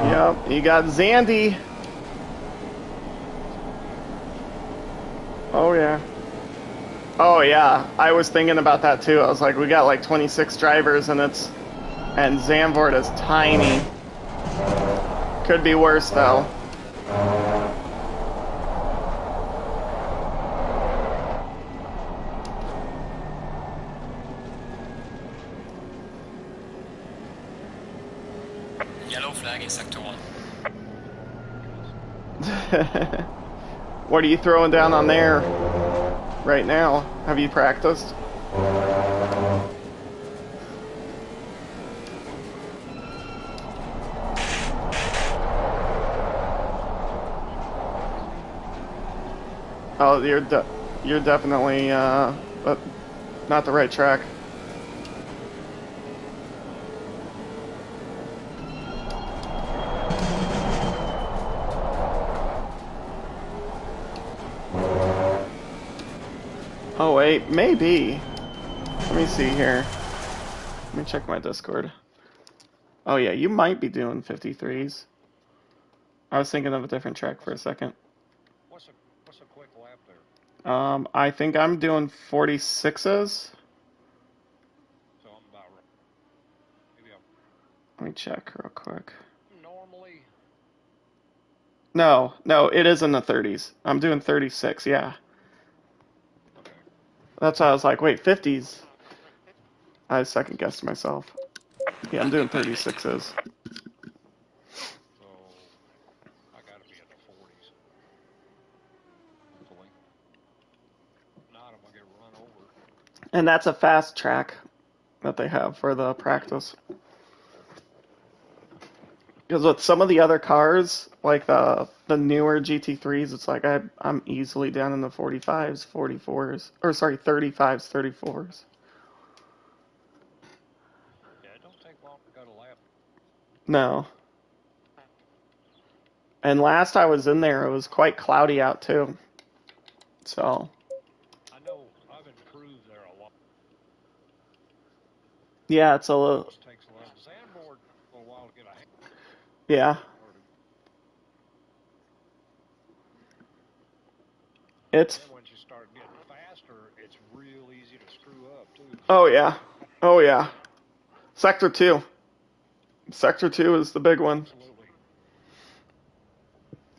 B: Yep, you got Zandy. Oh yeah. Oh yeah, I was thinking about that too. I was like, we got like 26 drivers and Zandvoort is tiny. Could be worse though.
G: Yellow flag in sector 1.
B: What are you throwing down on there right now? Have you practiced? Oh, you're you're definitely not the right track. Oh wait, maybe. Let me see here. Let me check my Discord. Oh yeah, you might be doing 53s. I was thinking of a different track for a second.
D: What's a quick lap there?
B: I think I'm doing 46s.
D: So I'm about right. Maybe I'm
B: Let me check real quick.
D: normally.
B: No, it is in the 30s. I'm doing 36, yeah.
D: Okay.
B: That's why I was like, wait, 50s? I second guessed myself. Yeah, I'm doing 36s.
D: So I got to be in the 40s. Hopefully. If not, I'm gonna get run over.
B: And that's a fast track that they have for the practice. Because with some of the other cars, like the newer GT3s, it's like I'm easily down in the 45s, 44s, or sorry, 35s, 34s.
D: Yeah, it don't take long to cut a lap.
B: No. And last I was in there, it was quite cloudy out too. So,
D: I know I've improved there a lot.
B: yeah, it's a little,
D: It takes a lot. Sandboard for a while to get a hand.
B: yeah. It's,
D: Then once you start getting faster, it's real easy to screw up too.
B: oh yeah. Oh yeah. Sector 2. Sector 2 is the big one.
D: Absolutely.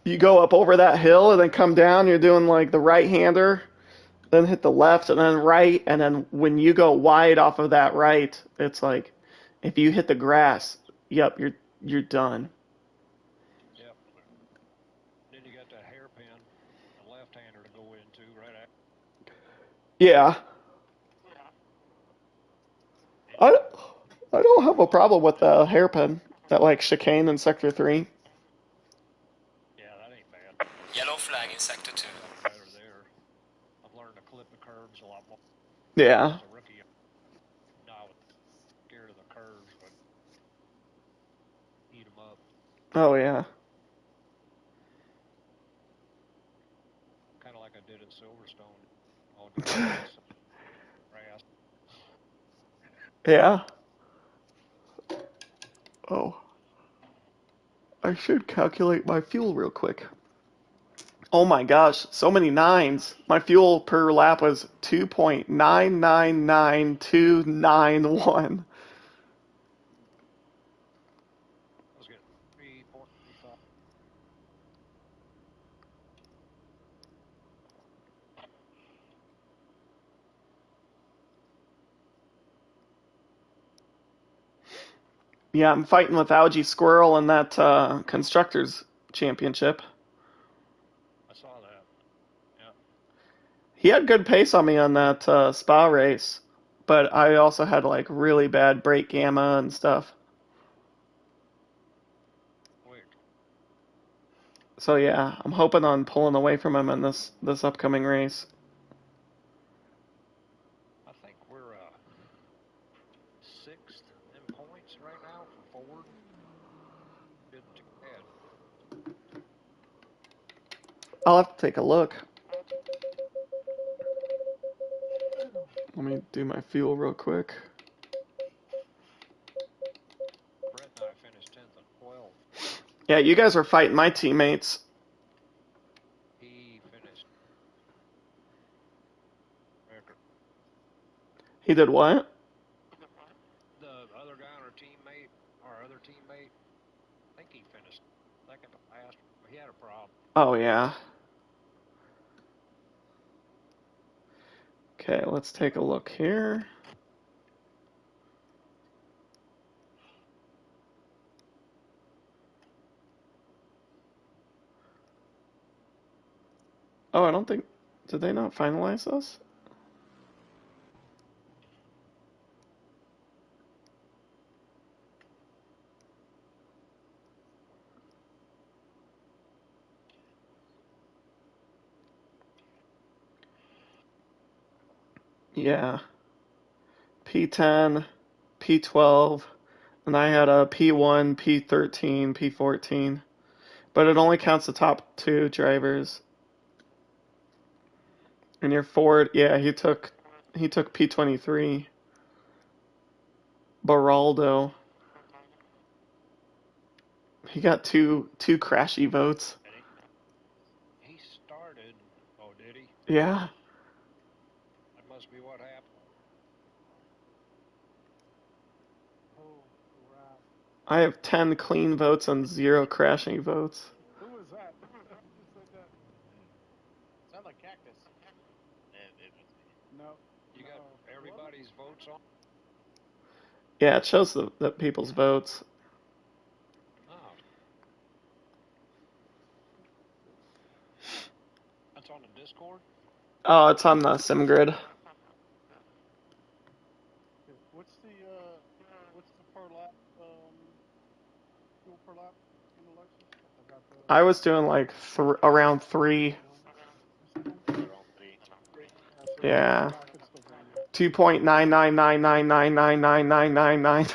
B: You go up over that hill and then come down, you're doing like the right-hander, then hit the left and then right, and then when you go wide off of that right, it's like if you hit the grass, yep, you're done.
D: Yep. Then you got that hairpin, a left-hander to go into right after.
B: Yeah. I, I don't have a problem with the hairpin, that like chicane in Sector 3.
D: Yeah, that ain't bad.
G: Yellow flag in sector 2.
D: Much better there. I've learned to clip the curves a lot more.
B: Yeah.
D: As a rookie, no, I was scared of the curves, but eat them up.
B: Oh yeah.
D: Kind of like I did at Silverstone. All grass, grass.
B: Yeah. Oh. I should calculate my fuel real quick. Oh my gosh, so many nines. My fuel per lap was 2.999291.
D: I was getting 3.35.
B: Yeah, I'm fighting with Algae Squirrel in that Constructors Championship.
D: I saw that. Yeah.
B: He had good pace on me on that Spa race, but I also had like really bad brake gamma and stuff.
D: Quick.
B: So yeah, I'm hoping on pulling away from him in this upcoming race.
D: I think we're sixth in points right now for Ford. Isn't too bad.
B: I'll have to take a look. Let me do my fuel real quick.
D: Brett and I finished 10th and 12th.
B: Yeah, you guys were fighting my teammates.
D: He finished record.
B: He did what?
D: The other guy on our other teammate, I think he finished second to last. But he had a problem.
B: Oh yeah. Okay, let's take a look here. Oh, I don't think. Did they not finalize this? Yeah. P10, P12, and I had a P1, P13, P14. But it only counts the top 2 drivers. And your Ford, yeah, he took P23. Baraldo. He got two crashy votes.
D: He started. Oh, did he?
B: Yeah.
D: That must be what happened.
E: Oh, crap.
B: I have 10 clean votes and 0 crashing votes.
E: Who was that? Who just said that?
A: Sound like Cactus.
C: It was me.
E: No.
D: You
E: no.
D: got everybody's votes on?
B: Yeah, it shows the people's votes.
D: Oh. That's on the Discord?
B: Oh, it's on the SimGrid.
E: Okay, what's the per lap fuel per lap in the Lexus? I got the
B: I was doing like around 3.
E: you said one?
C: Around 3.
E: Yeah, so
B: Yeah.
E: I could still blame you.
B: 2.999999999.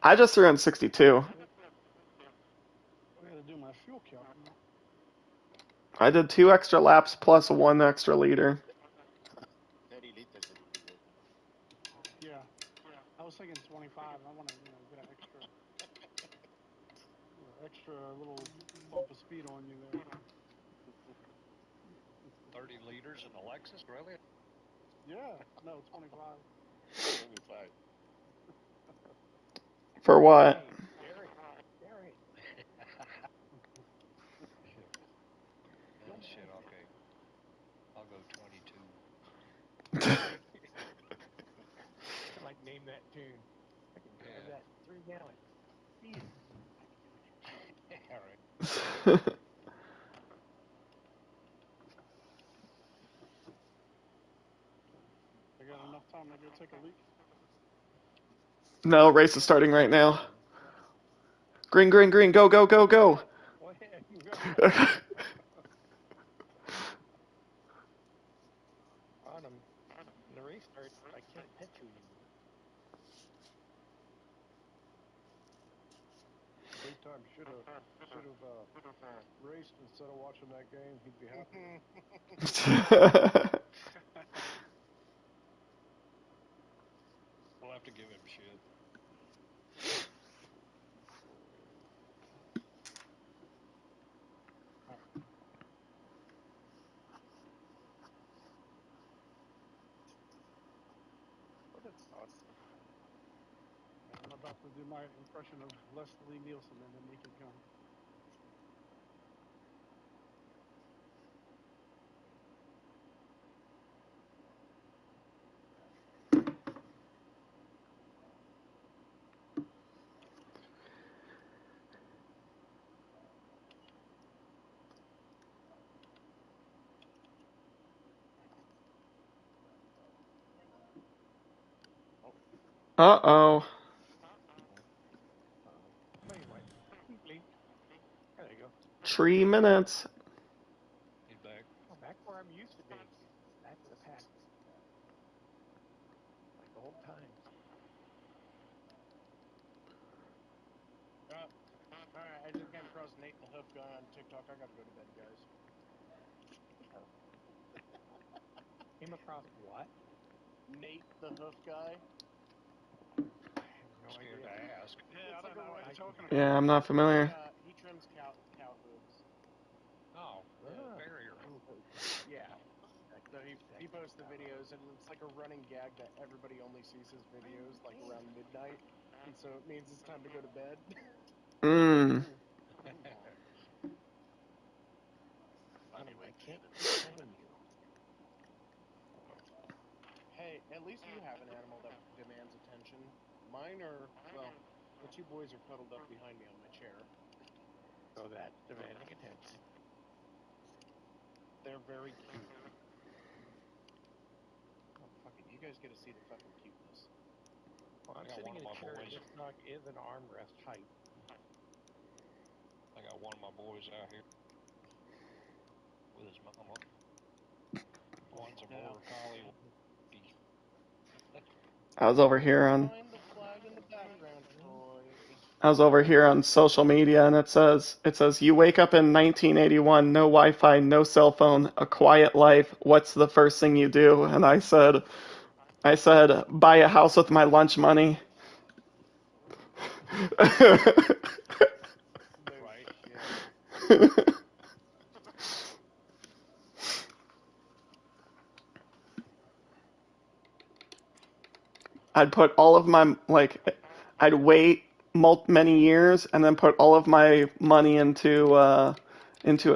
B: I just threw in 62.
E: I gotta do my fuel cap.
B: I did 2 extra laps plus 1 extra liter.
C: 30 liters it would be good.
E: Yeah. I was thinking 25. I want to, get an extra little bump of speed on you there.
D: 30 liters in the Lexus? Really?
E: Yeah. No, 25.
C: 25.
B: For what?
A: Hey, Gary.
D: Oh, shit, okay. I'll go 22.
A: I like name that tune. I can drive that 3-gallon. Easy.
D: All right.
E: I got enough time to go take a leak.
B: No, race is starting right now. Green, green, green, go, go, go, go.
A: Go ahead. Go. On them. When the race starts, I can't pet you anymore.
H: Big time should have raced instead of watching that game. He'd be happy.
D: We'll have to give him shit.
A: What a thought.
E: I'm about to do my impression of Leslie Nielsen in The Naked Gun.
B: Uh-oh.
A: Wait, what? Blink. There you go.
B: 3 minutes.
D: He's back.
A: Oh, back where I'm used to being. Back in the pack. Like old times.
F: All right, I just came across Nate the Hoof Guy on TikTok. I gotta go to bed, guys.
A: Came across what?
F: Nate the Hoof Guy.
A: I have no
D: Scared
A: idea.
D: to ask.
E: Yeah, I don't know what you're talking about.
B: Yeah, I'm not familiar.
F: He trims cow hooves.
D: Oh,
A: Ah.
D: barrier.
F: Yeah. So he posts the videos, and it's like a running gag that everybody only sees his videos like around midnight, and so it means it's time to go to bed.
B: Mmm.
C: Funny way
A: I
C: to
A: can't
C: end
A: keep
C: it.
A: petting you.
F: Hey, at least you have an animal that demands attention. Mine are, well, the 2 boys are cuddled up behind me on my chair.
A: So that's demanding attention.
F: They're very cute. Oh, fuck it. You guys get to see the fucking cuteness.
A: Well, I'm
D: I got
A: sitting
D: one
A: in
D: of
A: a
D: my
A: chair and
D: boys.
A: this dog is an armrest height.
D: I got one of my boys out here with his mama. One
B: I was over here on
F: Find the flag in the background, Troy.
B: I was over here on social media, and it says you wake up in 1981, no Wi-Fi, no cell phone, a quiet life. What's the first thing you do? And I said buy a house with my lunch money.
F: No
D: Right.
F: shit.
B: I'd put all of my I'd wait many years and then put all of my money into a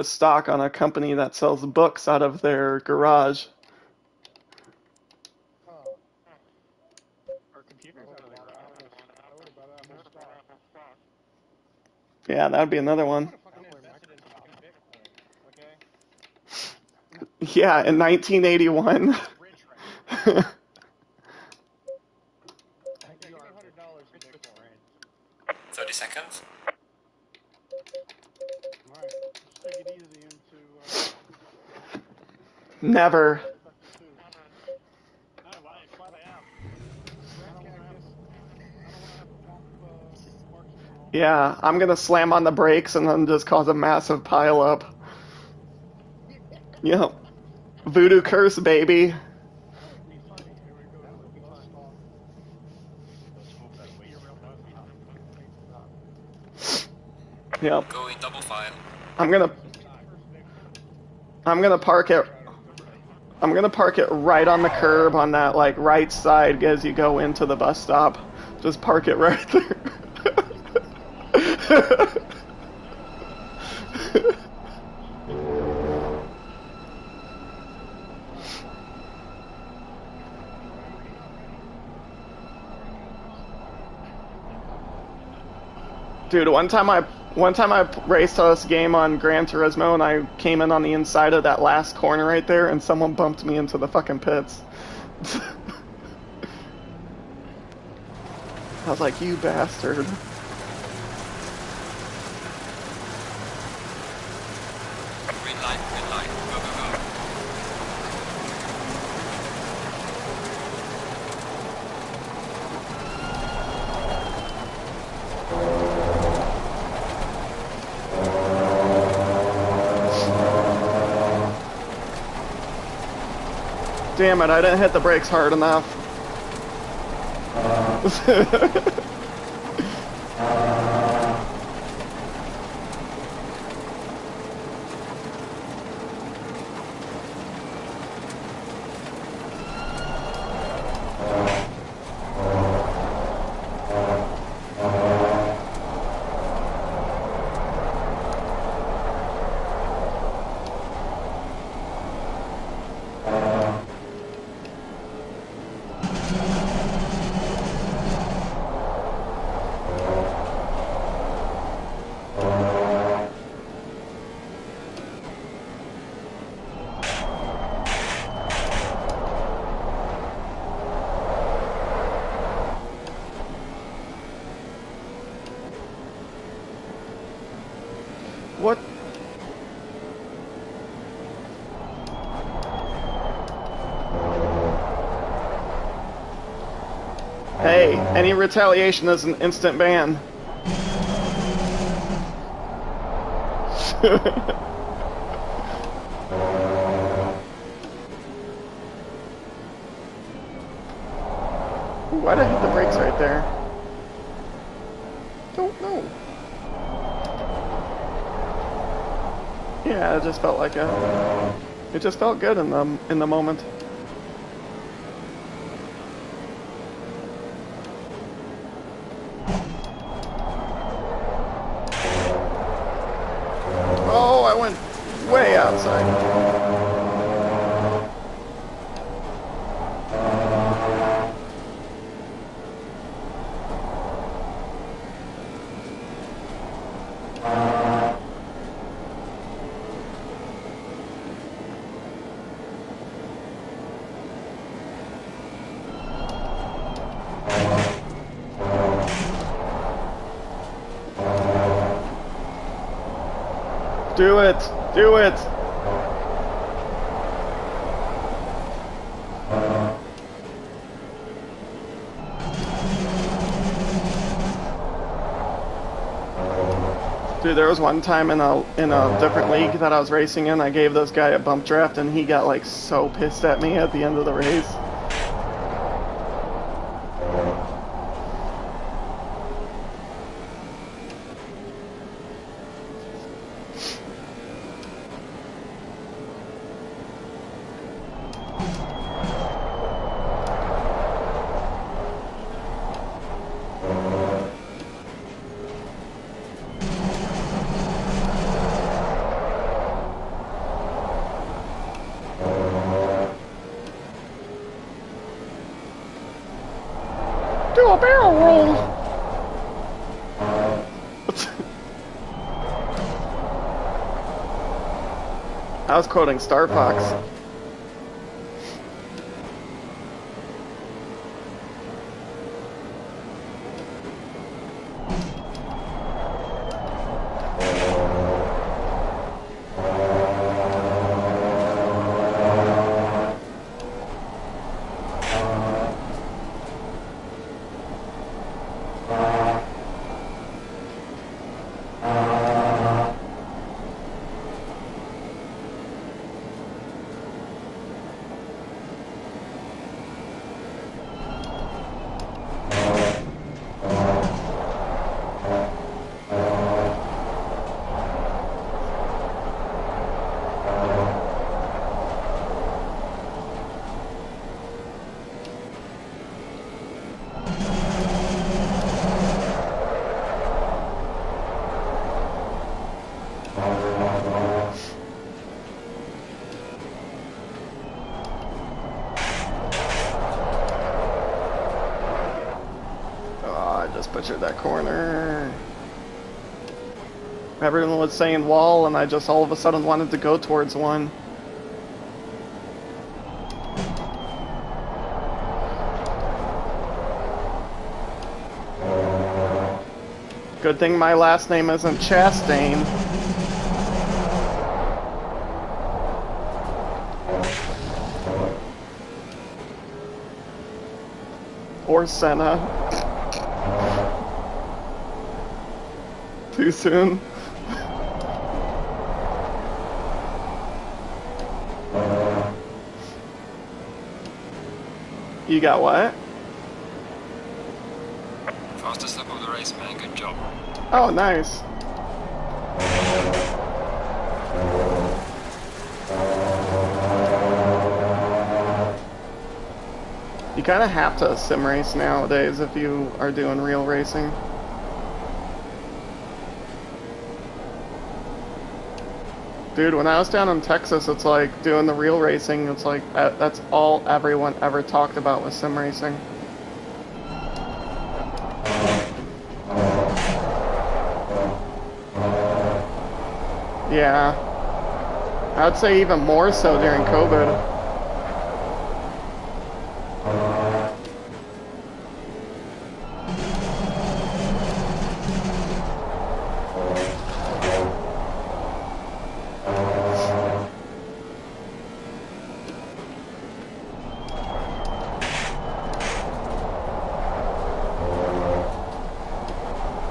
B: stock on a company that sells books out of their garage.
F: Huh.
A: Our computers
E: I would
A: out of
E: have
A: the
E: bought that
A: garage.
E: whole. I would have bought that whole stock.
B: Yeah, that'd be another
F: I
B: one.
F: would have fucking invested in fucking Bitcoin. Okay.
B: Yeah, in 1981.
F: I'm rich right now. Yeah,
A: You
F: give me
A: are
F: $100 in
A: rich with
F: Bitcoin.
A: friends.
G: 30 seconds.
E: All right, let's take it easy into
B: Never.
E: sector 2.
A: Oh, why the F?
E: I
F: Red
E: don't want to have
F: cactus.
E: to. I don't want to have to bump Mark's fuel.
B: Yeah, I'm gonna slam on the brakes and then just cause a massive pile up. Yep. Voodoo curse, baby.
A: That would be funny.
E: Here we go
A: That
E: to
A: would
E: the
A: be
E: bus
A: funny.
E: stop.
D: Let's hope that
A: That'd be a
D: waits
A: real
D: for
A: bus
D: nothing.
A: stop. Wait, stop.
B: Yep.
G: Go in double file.
B: I'm gonna
F: This will be the first victim.
B: I'm gonna park it
D: Try to remember to.
B: I'm gonna park it right on the curb on that right side as you go into the bus stop. Just park it right there.
F: Driver, you're not ready. You already got a bus stop.
B: Dude, one time I raced this game on Gran Turismo and I came in on the inside of that last corner right there and someone bumped me into the fucking pits. I was like, you bastard.
G: Green light, green light. Go, go, go.
B: Damn it, I didn't hit the brakes hard enough. What? Hey, any retaliation is an instant ban. Why'd I hit the brakes right there? Don't know. Yeah, it just felt like it just felt good in the moment. Oh, I went way outside. Do it! Do it! Dude, there was one time in a different league that I was racing in, I gave this guy a bump draft and he got like so pissed at me at the end of the race. Do a barrel roll! I was quoting Star Fox. Butchered that corner. Everyone was saying wall, and I just all of a sudden wanted to go towards one. Good thing my last name isn't Chastain. Or Senna. Too soon. You got what?
G: Fastest lap of the race, man. Good job.
B: Oh, nice. You kind of have to sim race nowadays if you are doing real racing. Dude, when I was down in Texas, it's like doing the real racing, it's like that's all everyone ever talked about was sim racing. Yeah. I'd say even more so during COVID.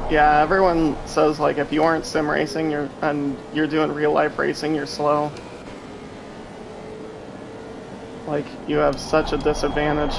B: Yeah, everyone says like if you aren't sim racing and you're doing real life racing, you're slow. Like you have such a disadvantage.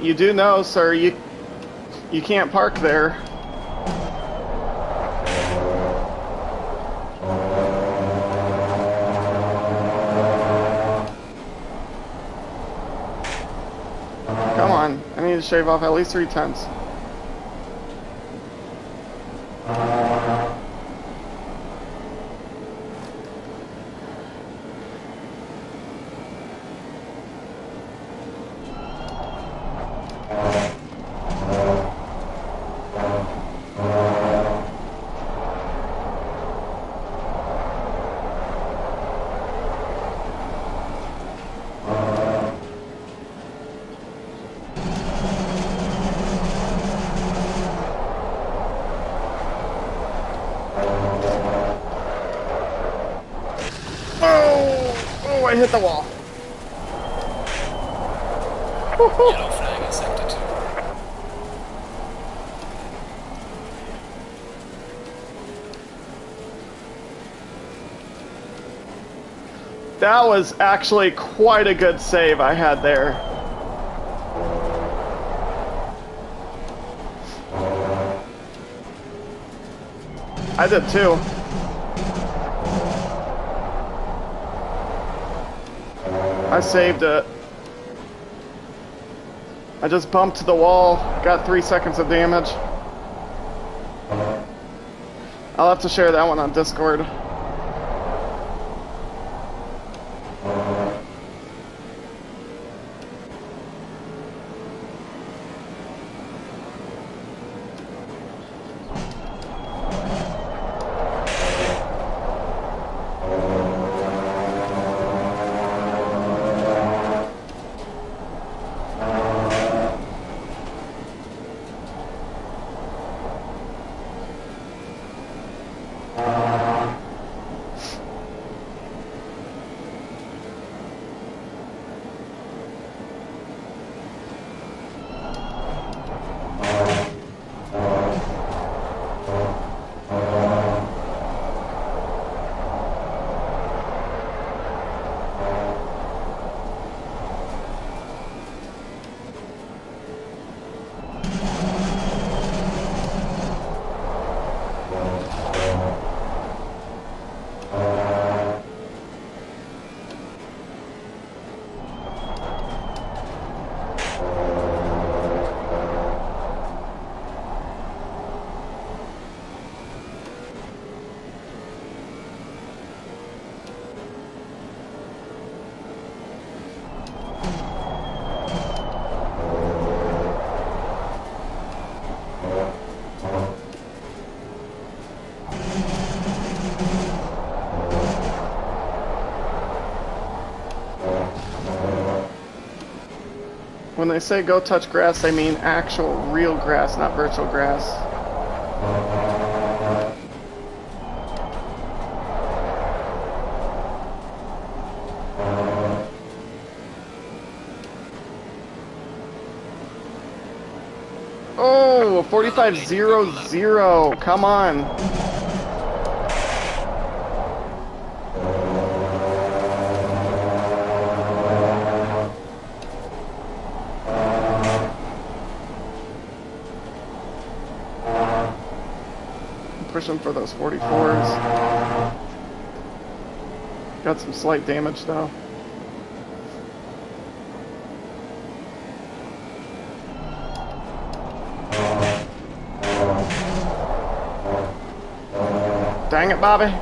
B: You do know, sir, you can't park there. Come on, I need to shave off at least 3/10. I hit the wall.
G: Yellow flag in sector 2.
B: That was actually quite a good save I had there. I did too. I saved it. I just bumped the wall, got 3 seconds of damage. I'll have to share that one on Discord. When they say go touch grass, they mean actual real grass, not virtual grass. Oh, 45-0-0. Come on. Pushing for those 44s. Got some slight damage though. Dang it, Bobby.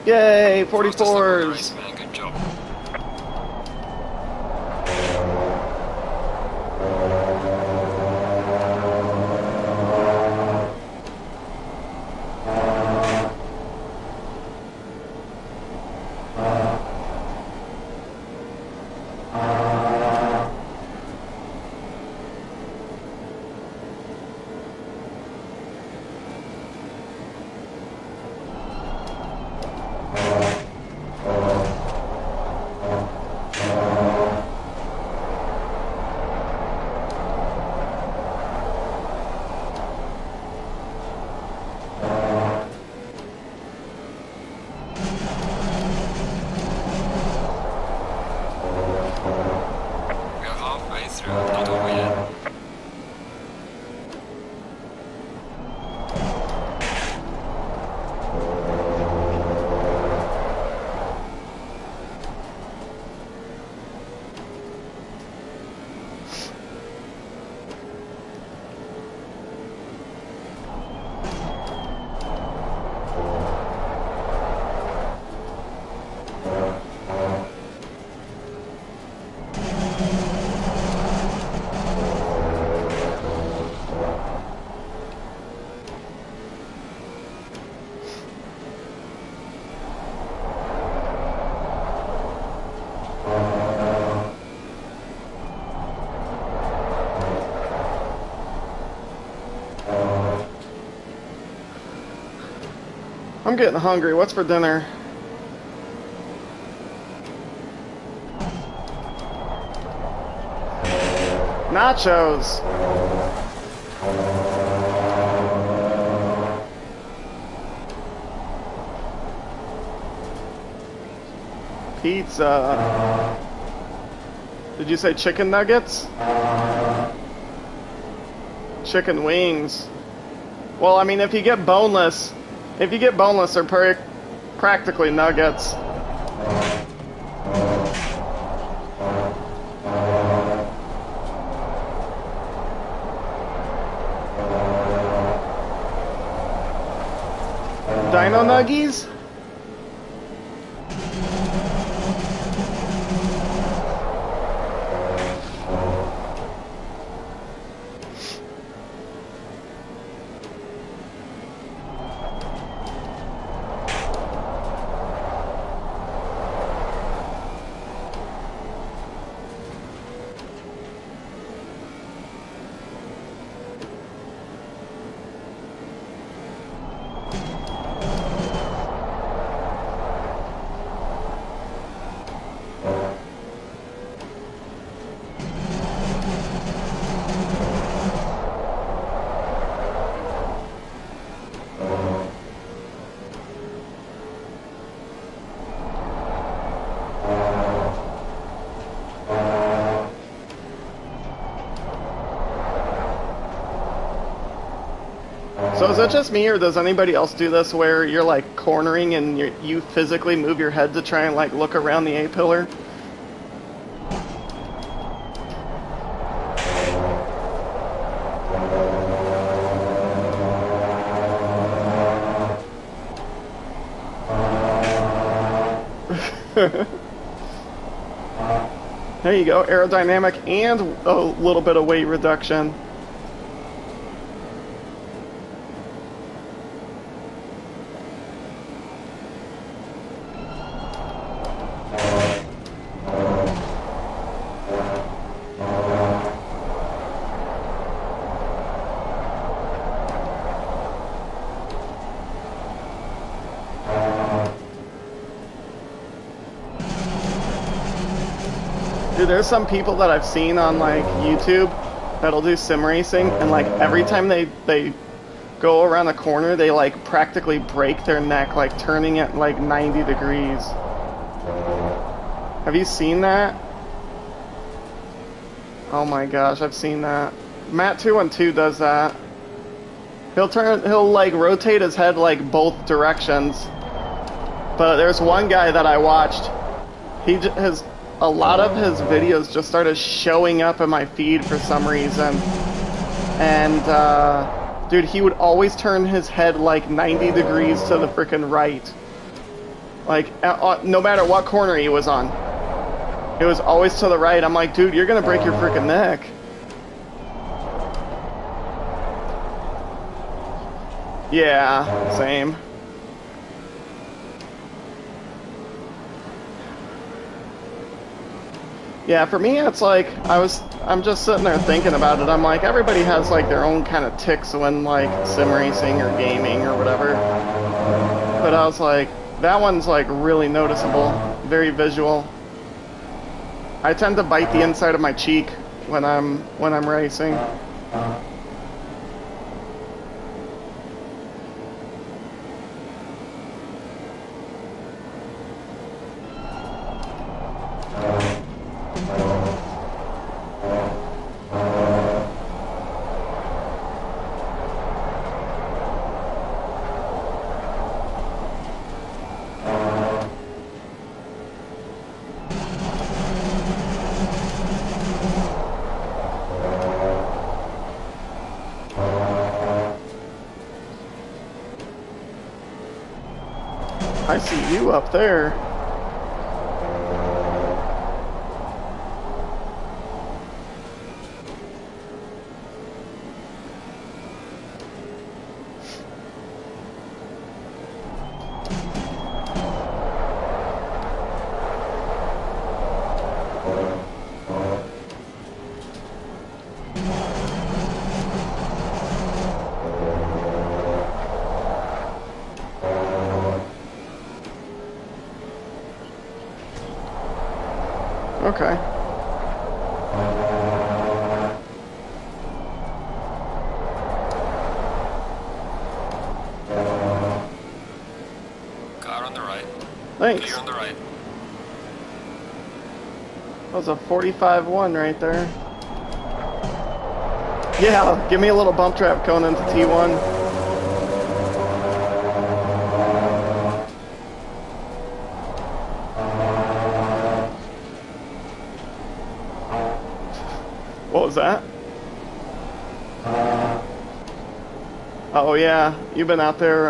B: Yay,
G: Fastest ever
B: 44s.
G: race, man. Good job. We're halfway through, not over yet.
B: I'm getting hungry. What's for dinner? Nachos. Pizza. Did you say chicken nuggets? Chicken wings. Well, I mean, if you get boneless, they're practically nuggets. Dino nuggies? So is it just me, or does anybody else do this where you're like cornering and you physically move your head to try and like look around the A-pillar? There you go, aerodynamic and a little bit of weight reduction. Dude, there's some people that I've seen on like YouTube that'll do sim racing, and like every time they go around a corner, they like practically break their neck, like turning it like 90 degrees. Have you seen that? Oh my gosh, I've seen that. Matt212 does that. He'll like rotate his head like both directions. But there's one guy that I watched. A lot of his videos just started showing up in my feed for some reason. And, dude, he would always turn his head like 90 degrees to the frickin' right. Like, no matter what corner he was on. It was always to the right. I'm like, dude, you're gonna break your freaking neck. Yeah, same. Yeah, for me, it's like, I'm just sitting there thinking about it. I'm like, everybody has like their own kind of tics when like sim racing or gaming or whatever. But I was like, that one's like really noticeable, very visual. I tend to bite the inside of my cheek when I'm racing. I see you up there. Okay.
G: Car on the right.
B: Thanks.
G: Clear on the right.
B: That was a 45-1 right there. Yeah, give me a little bump trap going into T1. What was that? Oh yeah, you've been out there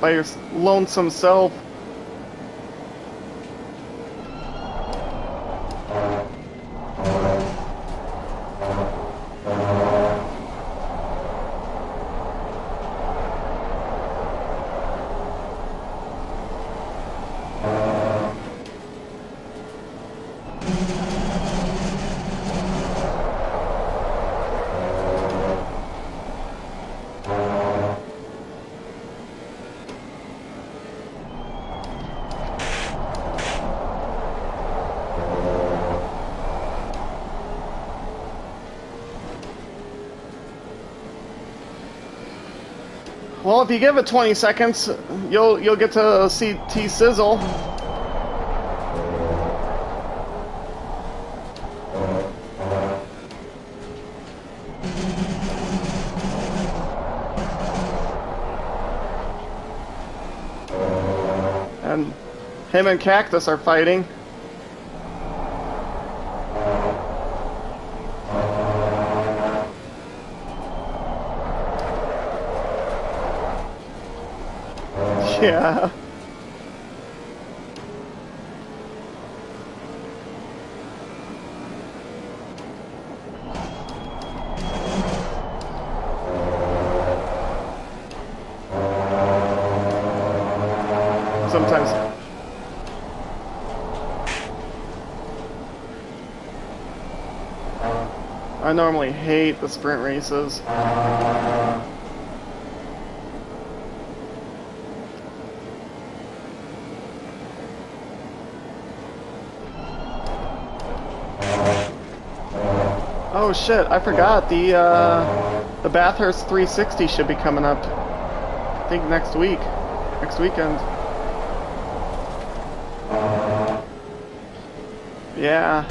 B: by your lonesome self. Well, if you give it 20 seconds, you'll get to see T sizzle. And him and Cactus are fighting. Yeah. Sometimes. I normally hate the sprint races. Oh shit, I forgot. The Bathurst 360 should be coming up, I think next weekend. Yeah.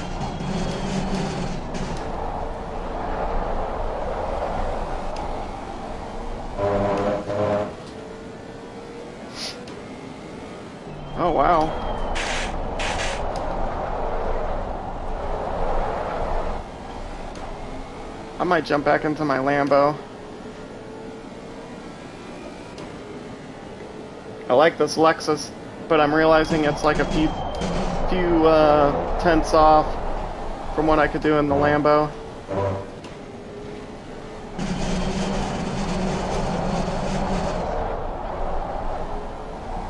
B: Oh wow. I might jump back into my Lambo. I like this Lexus. but I'm realizing it's like a few tenths off from what I could do in the Lambo.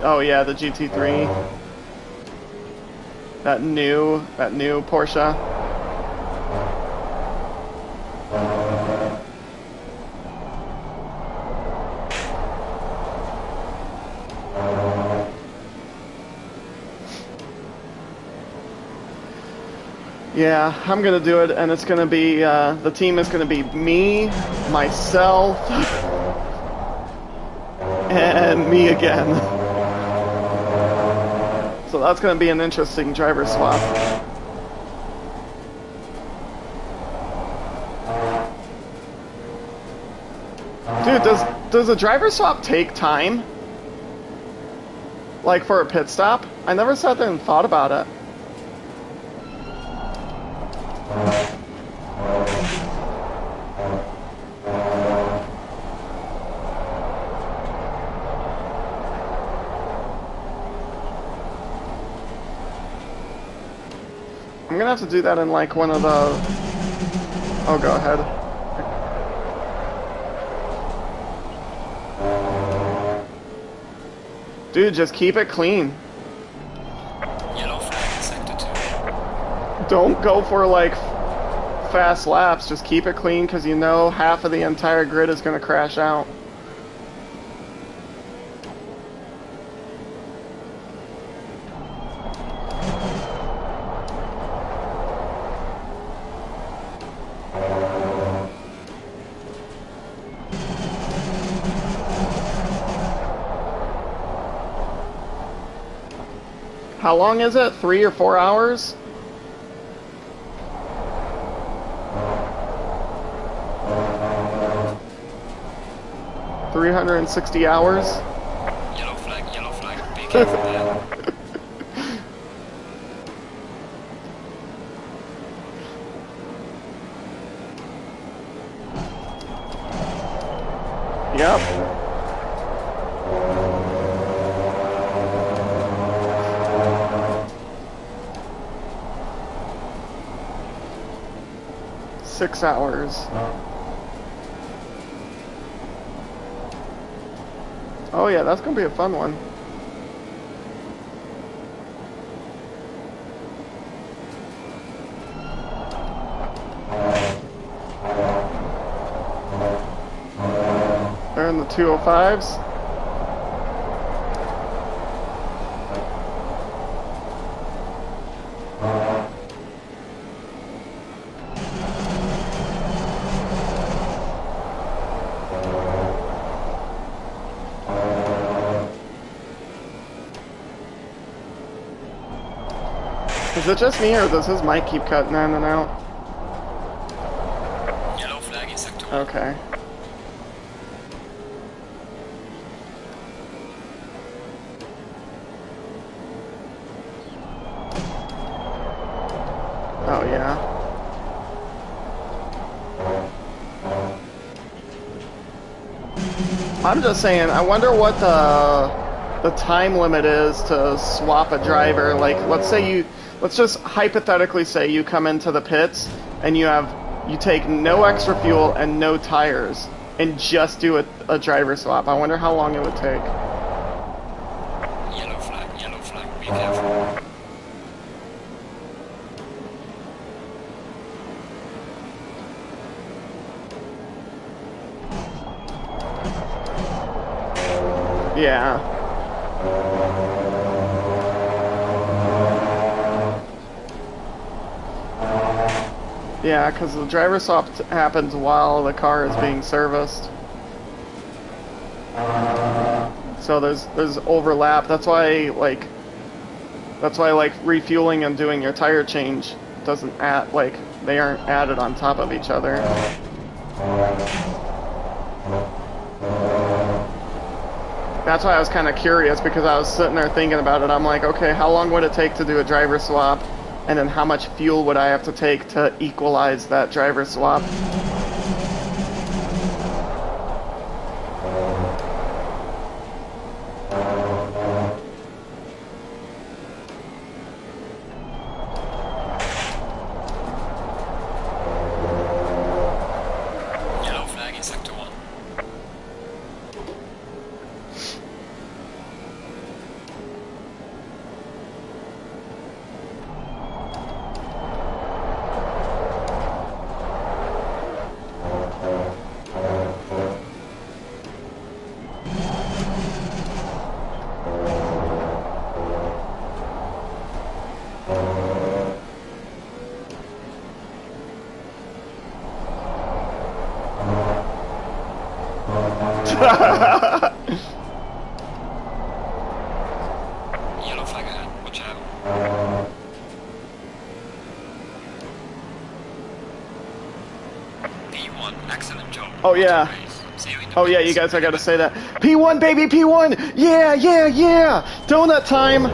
B: Oh yeah, the GT3. That new Porsche. Yeah, I'm gonna do it, and it's gonna be, the team is gonna be me, myself, and me again. So that's gonna be an interesting driver swap. Dude, does a driver swap take time? Like for a pit stop? I never sat there and thought about it. I'm gonna have to do that in like one of the... Oh, go ahead. Dude, just keep it clean.
G: Yellow flag in sector 2.
B: Don't go for like fast laps, just keep it clean because you know half of the entire grid is gonna crash out. How long is it? 3 or 4 hours? $360 hours?
G: Yellow flag, be careful there.
B: Yep. Six hours. Oh yeah, that's gonna be a fun one. They're in the 205s. Is it just me, or does his mic keep cutting in and out?
G: Yellow flag in sector 1.
B: Okay. Oh, yeah. I'm just saying, I wonder what the time limit is to swap a driver. Like, let's just hypothetically say you come into the pits and you take no extra fuel and no tires and just do a driver swap. I wonder how long it would take.
G: Yellow flag, be careful.
B: Yeah. Yeah, because the driver swap happens while the car is being serviced. So there's overlap. That's why refueling and doing your tire change doesn't add, like, they aren't added on top of each other. That's why I was kind of curious, because I was sitting there thinking about it. I'm like, okay, how long would it take to do a driver swap? And then how much fuel would I have to take to equalize that driver swap?
G: Yellow flag ahead. Watch out. P1, excellent job.
B: Oh, yeah.
G: See you in the
B: Oh, yeah,
G: pits.
B: you guys, I gotta say that. P1, baby, P1! Yeah, yeah, yeah! Donut time!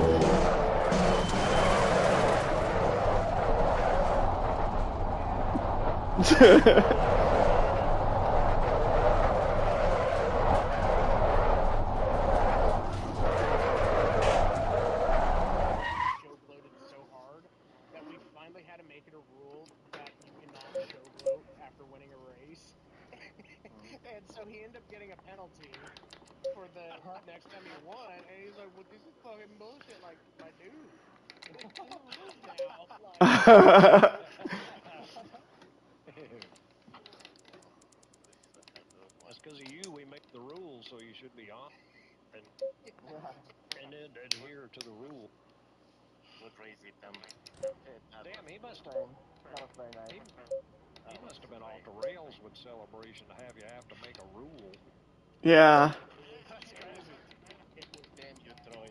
A: Show gloated so hard that we finally had to make it a rule that you cannot show gloat after winning a race. And so he ended up getting a penalty for the next time he won, and he's like, "Well, this is fucking bullshit." Like, my dude, it's the rules now. Like,
D: That's because of you. We make the rules, so you should be on and then adhere to the rule.
C: Good race, Ethan.
D: Damn, he must
F: That was very nice.
D: he must have been off the rails with celebration to have you have to make a rule.
B: Yeah.
C: That's crazy. Damn you, Troy.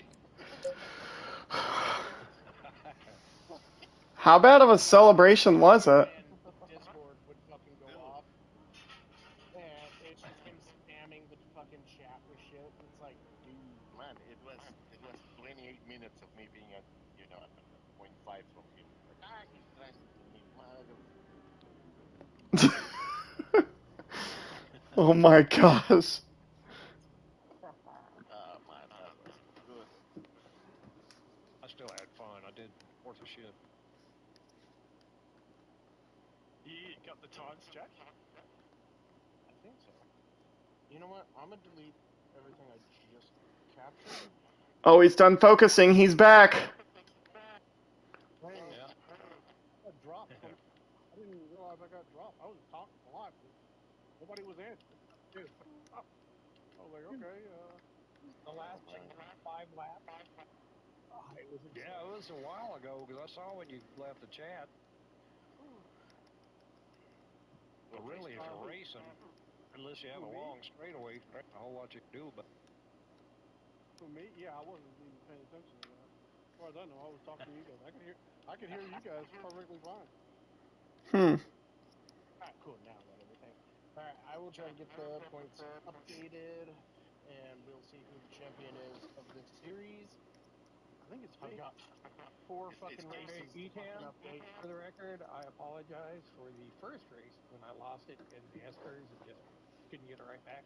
B: How bad of a celebration was it?
A: and Discord would fucking go off, and it's just him spamming the fucking chat with shit. It's like, dude.
C: Man, it was 28 minutes of me being at at a point 0.5 from him. Like he's crashing to me, man.
B: Oh my gosh.
C: Oh man, that was good.
D: I still had fun. I did worth a shit.
F: You got the times, Jack?
A: I think so. You know what? I'm gonna delete everything I just captured.
B: Oh, he's done focusing. He's back.
E: Dang,
D: Yeah.
E: I got dropped. I didn't realize I got dropped. I was talking a lot, but nobody was answering. Dude. I was like, okay,
F: The last like 5 laps. Oh, it was insane.
D: Yeah, it was a while ago because I saw when you left the chat. But really, if you're racing, unless you have a long straightaway, there ain't a whole lot you can do. But
E: for me, yeah, I wasn't even paying attention to that. As far as I know, I was talking to you guys. I could hear you guys perfectly fine.
B: Hmm.
A: All right, cool. Now I got everything. All right, I will try to get the points updated, and we'll see who the champion is of this series.
E: I think it's
A: I've
E: me.
A: got 4 fucking
F: Hey,
A: races to
F: Etam,
A: fucking update.
F: for the record, I apologize for the first race when I lost it in the Espers and just couldn't get it right back.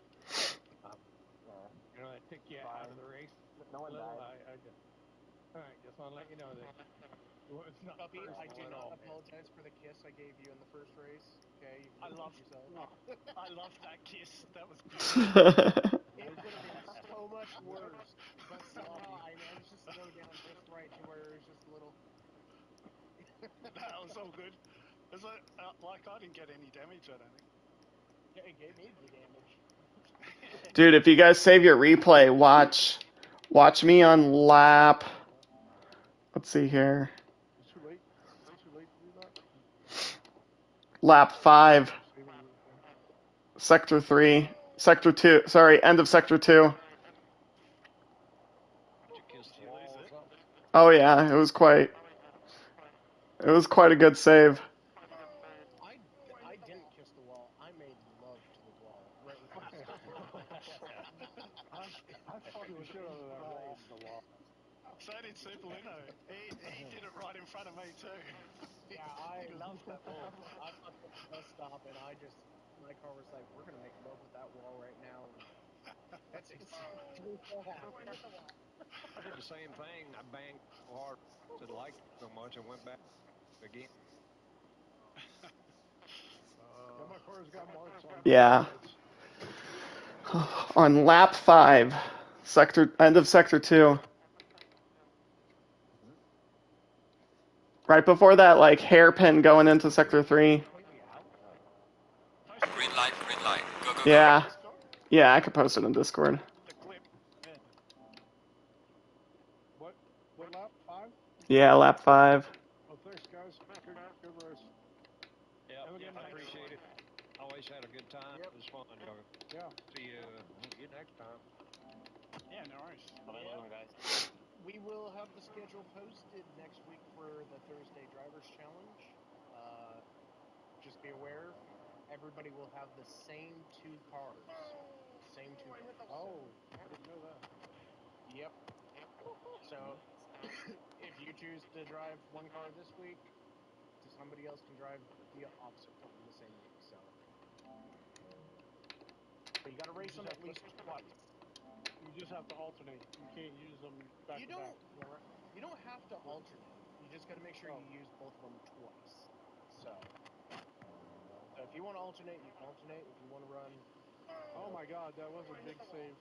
F: It took you out of the race.
E: No one died.
F: All right, just want to let you know that it was not
A: Puppy, I
F: personal
A: do
F: at
A: not
F: all, man.
A: apologize for the kiss I gave you in the first race. Okay, you can
F: I
A: go
F: love,
A: fuck yourself.
F: I love that kiss. That was beautiful.
A: It would have been so much worse, but somehow I managed to slow down just right to where it was just a little.
F: That was all good. It's like I didn't get any damage, I don't think.
A: It gave me the damage.
B: Dude, if you guys save your replay, watch me on lap. Let's see here.
E: It's too late. Is it too late to do that?
B: Lap 5,
E: Saving the replay.
B: sector 3, sector 2. Sorry, end of sector 2.
D: did you kiss
F: Did
D: the
F: you lose
D: wall or
F: it?
D: something?
B: Oh yeah, it was quite a good save.
A: I didn't kiss the wall. I made love to the wall right in front of Steve.
E: I fucked the shit out of that wall.
F: The wall. So did Superlino. He did it right in front of me too.
A: Yeah,
F: He loves that wall.
A: I fucked up the bus stop, and my car was like, "We're gonna make love with that wall right now," and that's exactly what happened.
D: I did the same thing. I banged so hard, said liked it so much, I went back again.
E: Yeah, my car's got marks on both
B: Yeah.
E: sides.
B: On lap 5, end of sector 2. Right before that, like, hairpin going into sector 3.
F: Completely out.
G: Green light, green light. Go, go, go.
B: Yeah. Yeah, I could post it in Discord.
F: The clip. Yeah.
E: What lap? 5?
B: Yeah, lap 5.
E: Oh, thanks, guys. Good race.
D: Yeah,
E: Have a good
D: I
E: night.
D: appreciate it. Always had a good time.
A: Yep.
D: It was fun, young.
E: Yeah.
D: See you next time.
I: Yeah, no worries.
C: Have a good one, guys.
A: We will have the schedule posted next week for the Thursday Drivers Challenge. Just be aware, everybody will have the same two cars. Same two cars.
E: Oh, I didn't know that.
A: Yep. So if you choose to drive one car this week, somebody else can drive the opposite one the same week. So, but you got to race them at least twice.
E: You just have to alternate. You can't use them back
A: You
E: to back.
A: don't. You don't have to alternate. You just got to make sure
E: Oh.
A: you use both of them twice. So if you want to alternate, you can alternate. If you want to run,
E: Oh my God, that was a big save.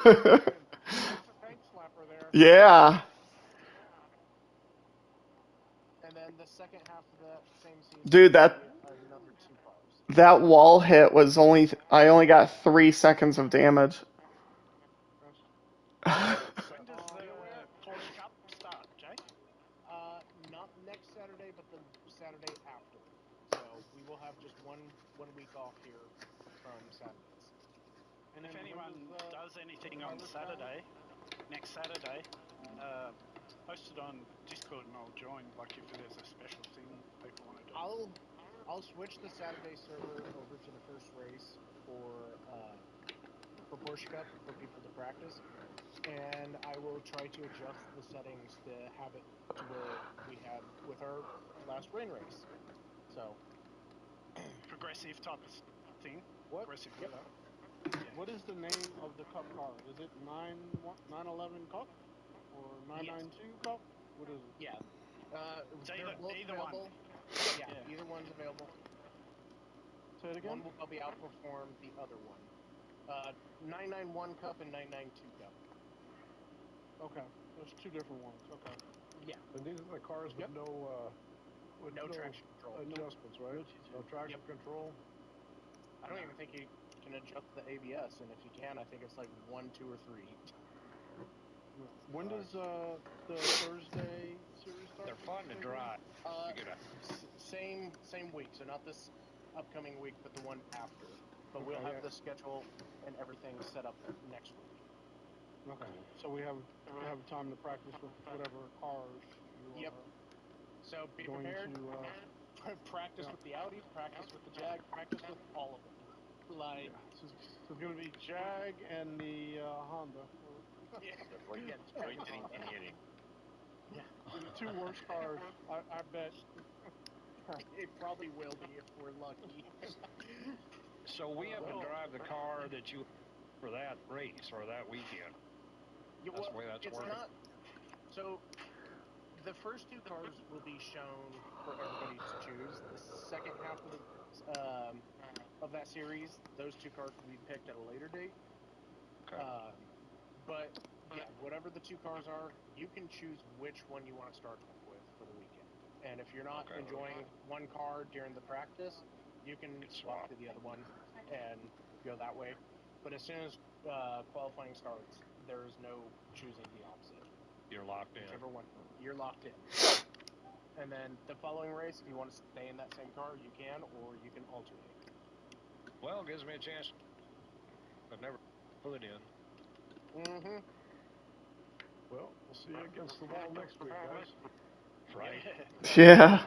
E: That's a tank slapper there.
B: Yeah.
A: and then the second half of that same season,
B: Dude,
A: will be another two cars.
B: that wall hit was I only got 3 seconds of damage.
I: When does the Porsche Cup start, Jay?
A: Not next Saturday, but the Saturday after. So we will have just one week off here from Saturdays.
E: And
I: If
E: then
I: anyone does anything on Saturday, next Saturday, post it on Discord and I'll join. Like if there's a special thing people want to do.
A: I'll switch the Saturday server over to the first race for Porsche Cup for people to practice, and I will try to adjust the settings to have it to where we had with our last rain race. So
I: progressive type of thing.
E: What?
I: Progressive
A: Yep.
I: weather. Yeah.
E: What is the name of the cup car? Is it 911 Cup or 992 Cup? What is it?
A: Yeah.
I: It's
A: They're both
I: either
A: available.
I: one.
A: Yeah, either one's available.
E: Say it again.
A: One will probably outperform the other one. 991 Cup and 992 Cup.
E: Okay, there's two different ones. Okay.
A: Yeah.
H: And these are the cars with no
A: traction control.
H: adjustments, right? No traction control.
A: I don't even think you can adjust the ABS, and if you can, I think it's like 1, 2, or 3.
E: When does the Thursday series start?
D: They're fun to drive.
A: Same week, so not this upcoming week, but the one after. But we'll have the schedule and everything set up next week.
E: Okay, so we have time to practice with whatever cars you are.
A: So be
E: going
A: prepared.
E: to
A: Practice with the Audi, practice with the Jag, practice with all of them. Like,
E: so it's going to be Jag and the Honda.
C: Going to engineering.
A: Yeah,
E: the two worst cars, I bet.
A: It probably will be if we're lucky.
D: So we have to drive the car that you for that race or that weekend. That's the way that's working.
A: So the first two cars will be shown for everybody to choose. The second half of that series, those two cars will be picked at a later date.
D: Okay.
A: But yeah, whatever the two cars are, you can choose which one you want to start off with for the weekend. And if you're not enjoying one car during the practice, you can swap to the other one and go that way. But as soon as qualifying starts, there is no choosing the opposite.
D: You're locked in.
A: Whichever one, you're locked in. And then the following race, if you want to stay in that same car, you can, or you can alternate.
D: Well, it gives me a chance. I've never put it in.
A: Mm-hmm.
H: Well, we'll see you against the wall next week, guys.
D: Right.
B: Yeah.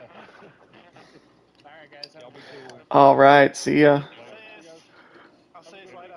A: All right, guys.
D: Y'all be cool.
B: All right. See ya.
I: I'll see you later.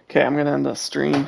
B: Okay, I'm gonna end the stream.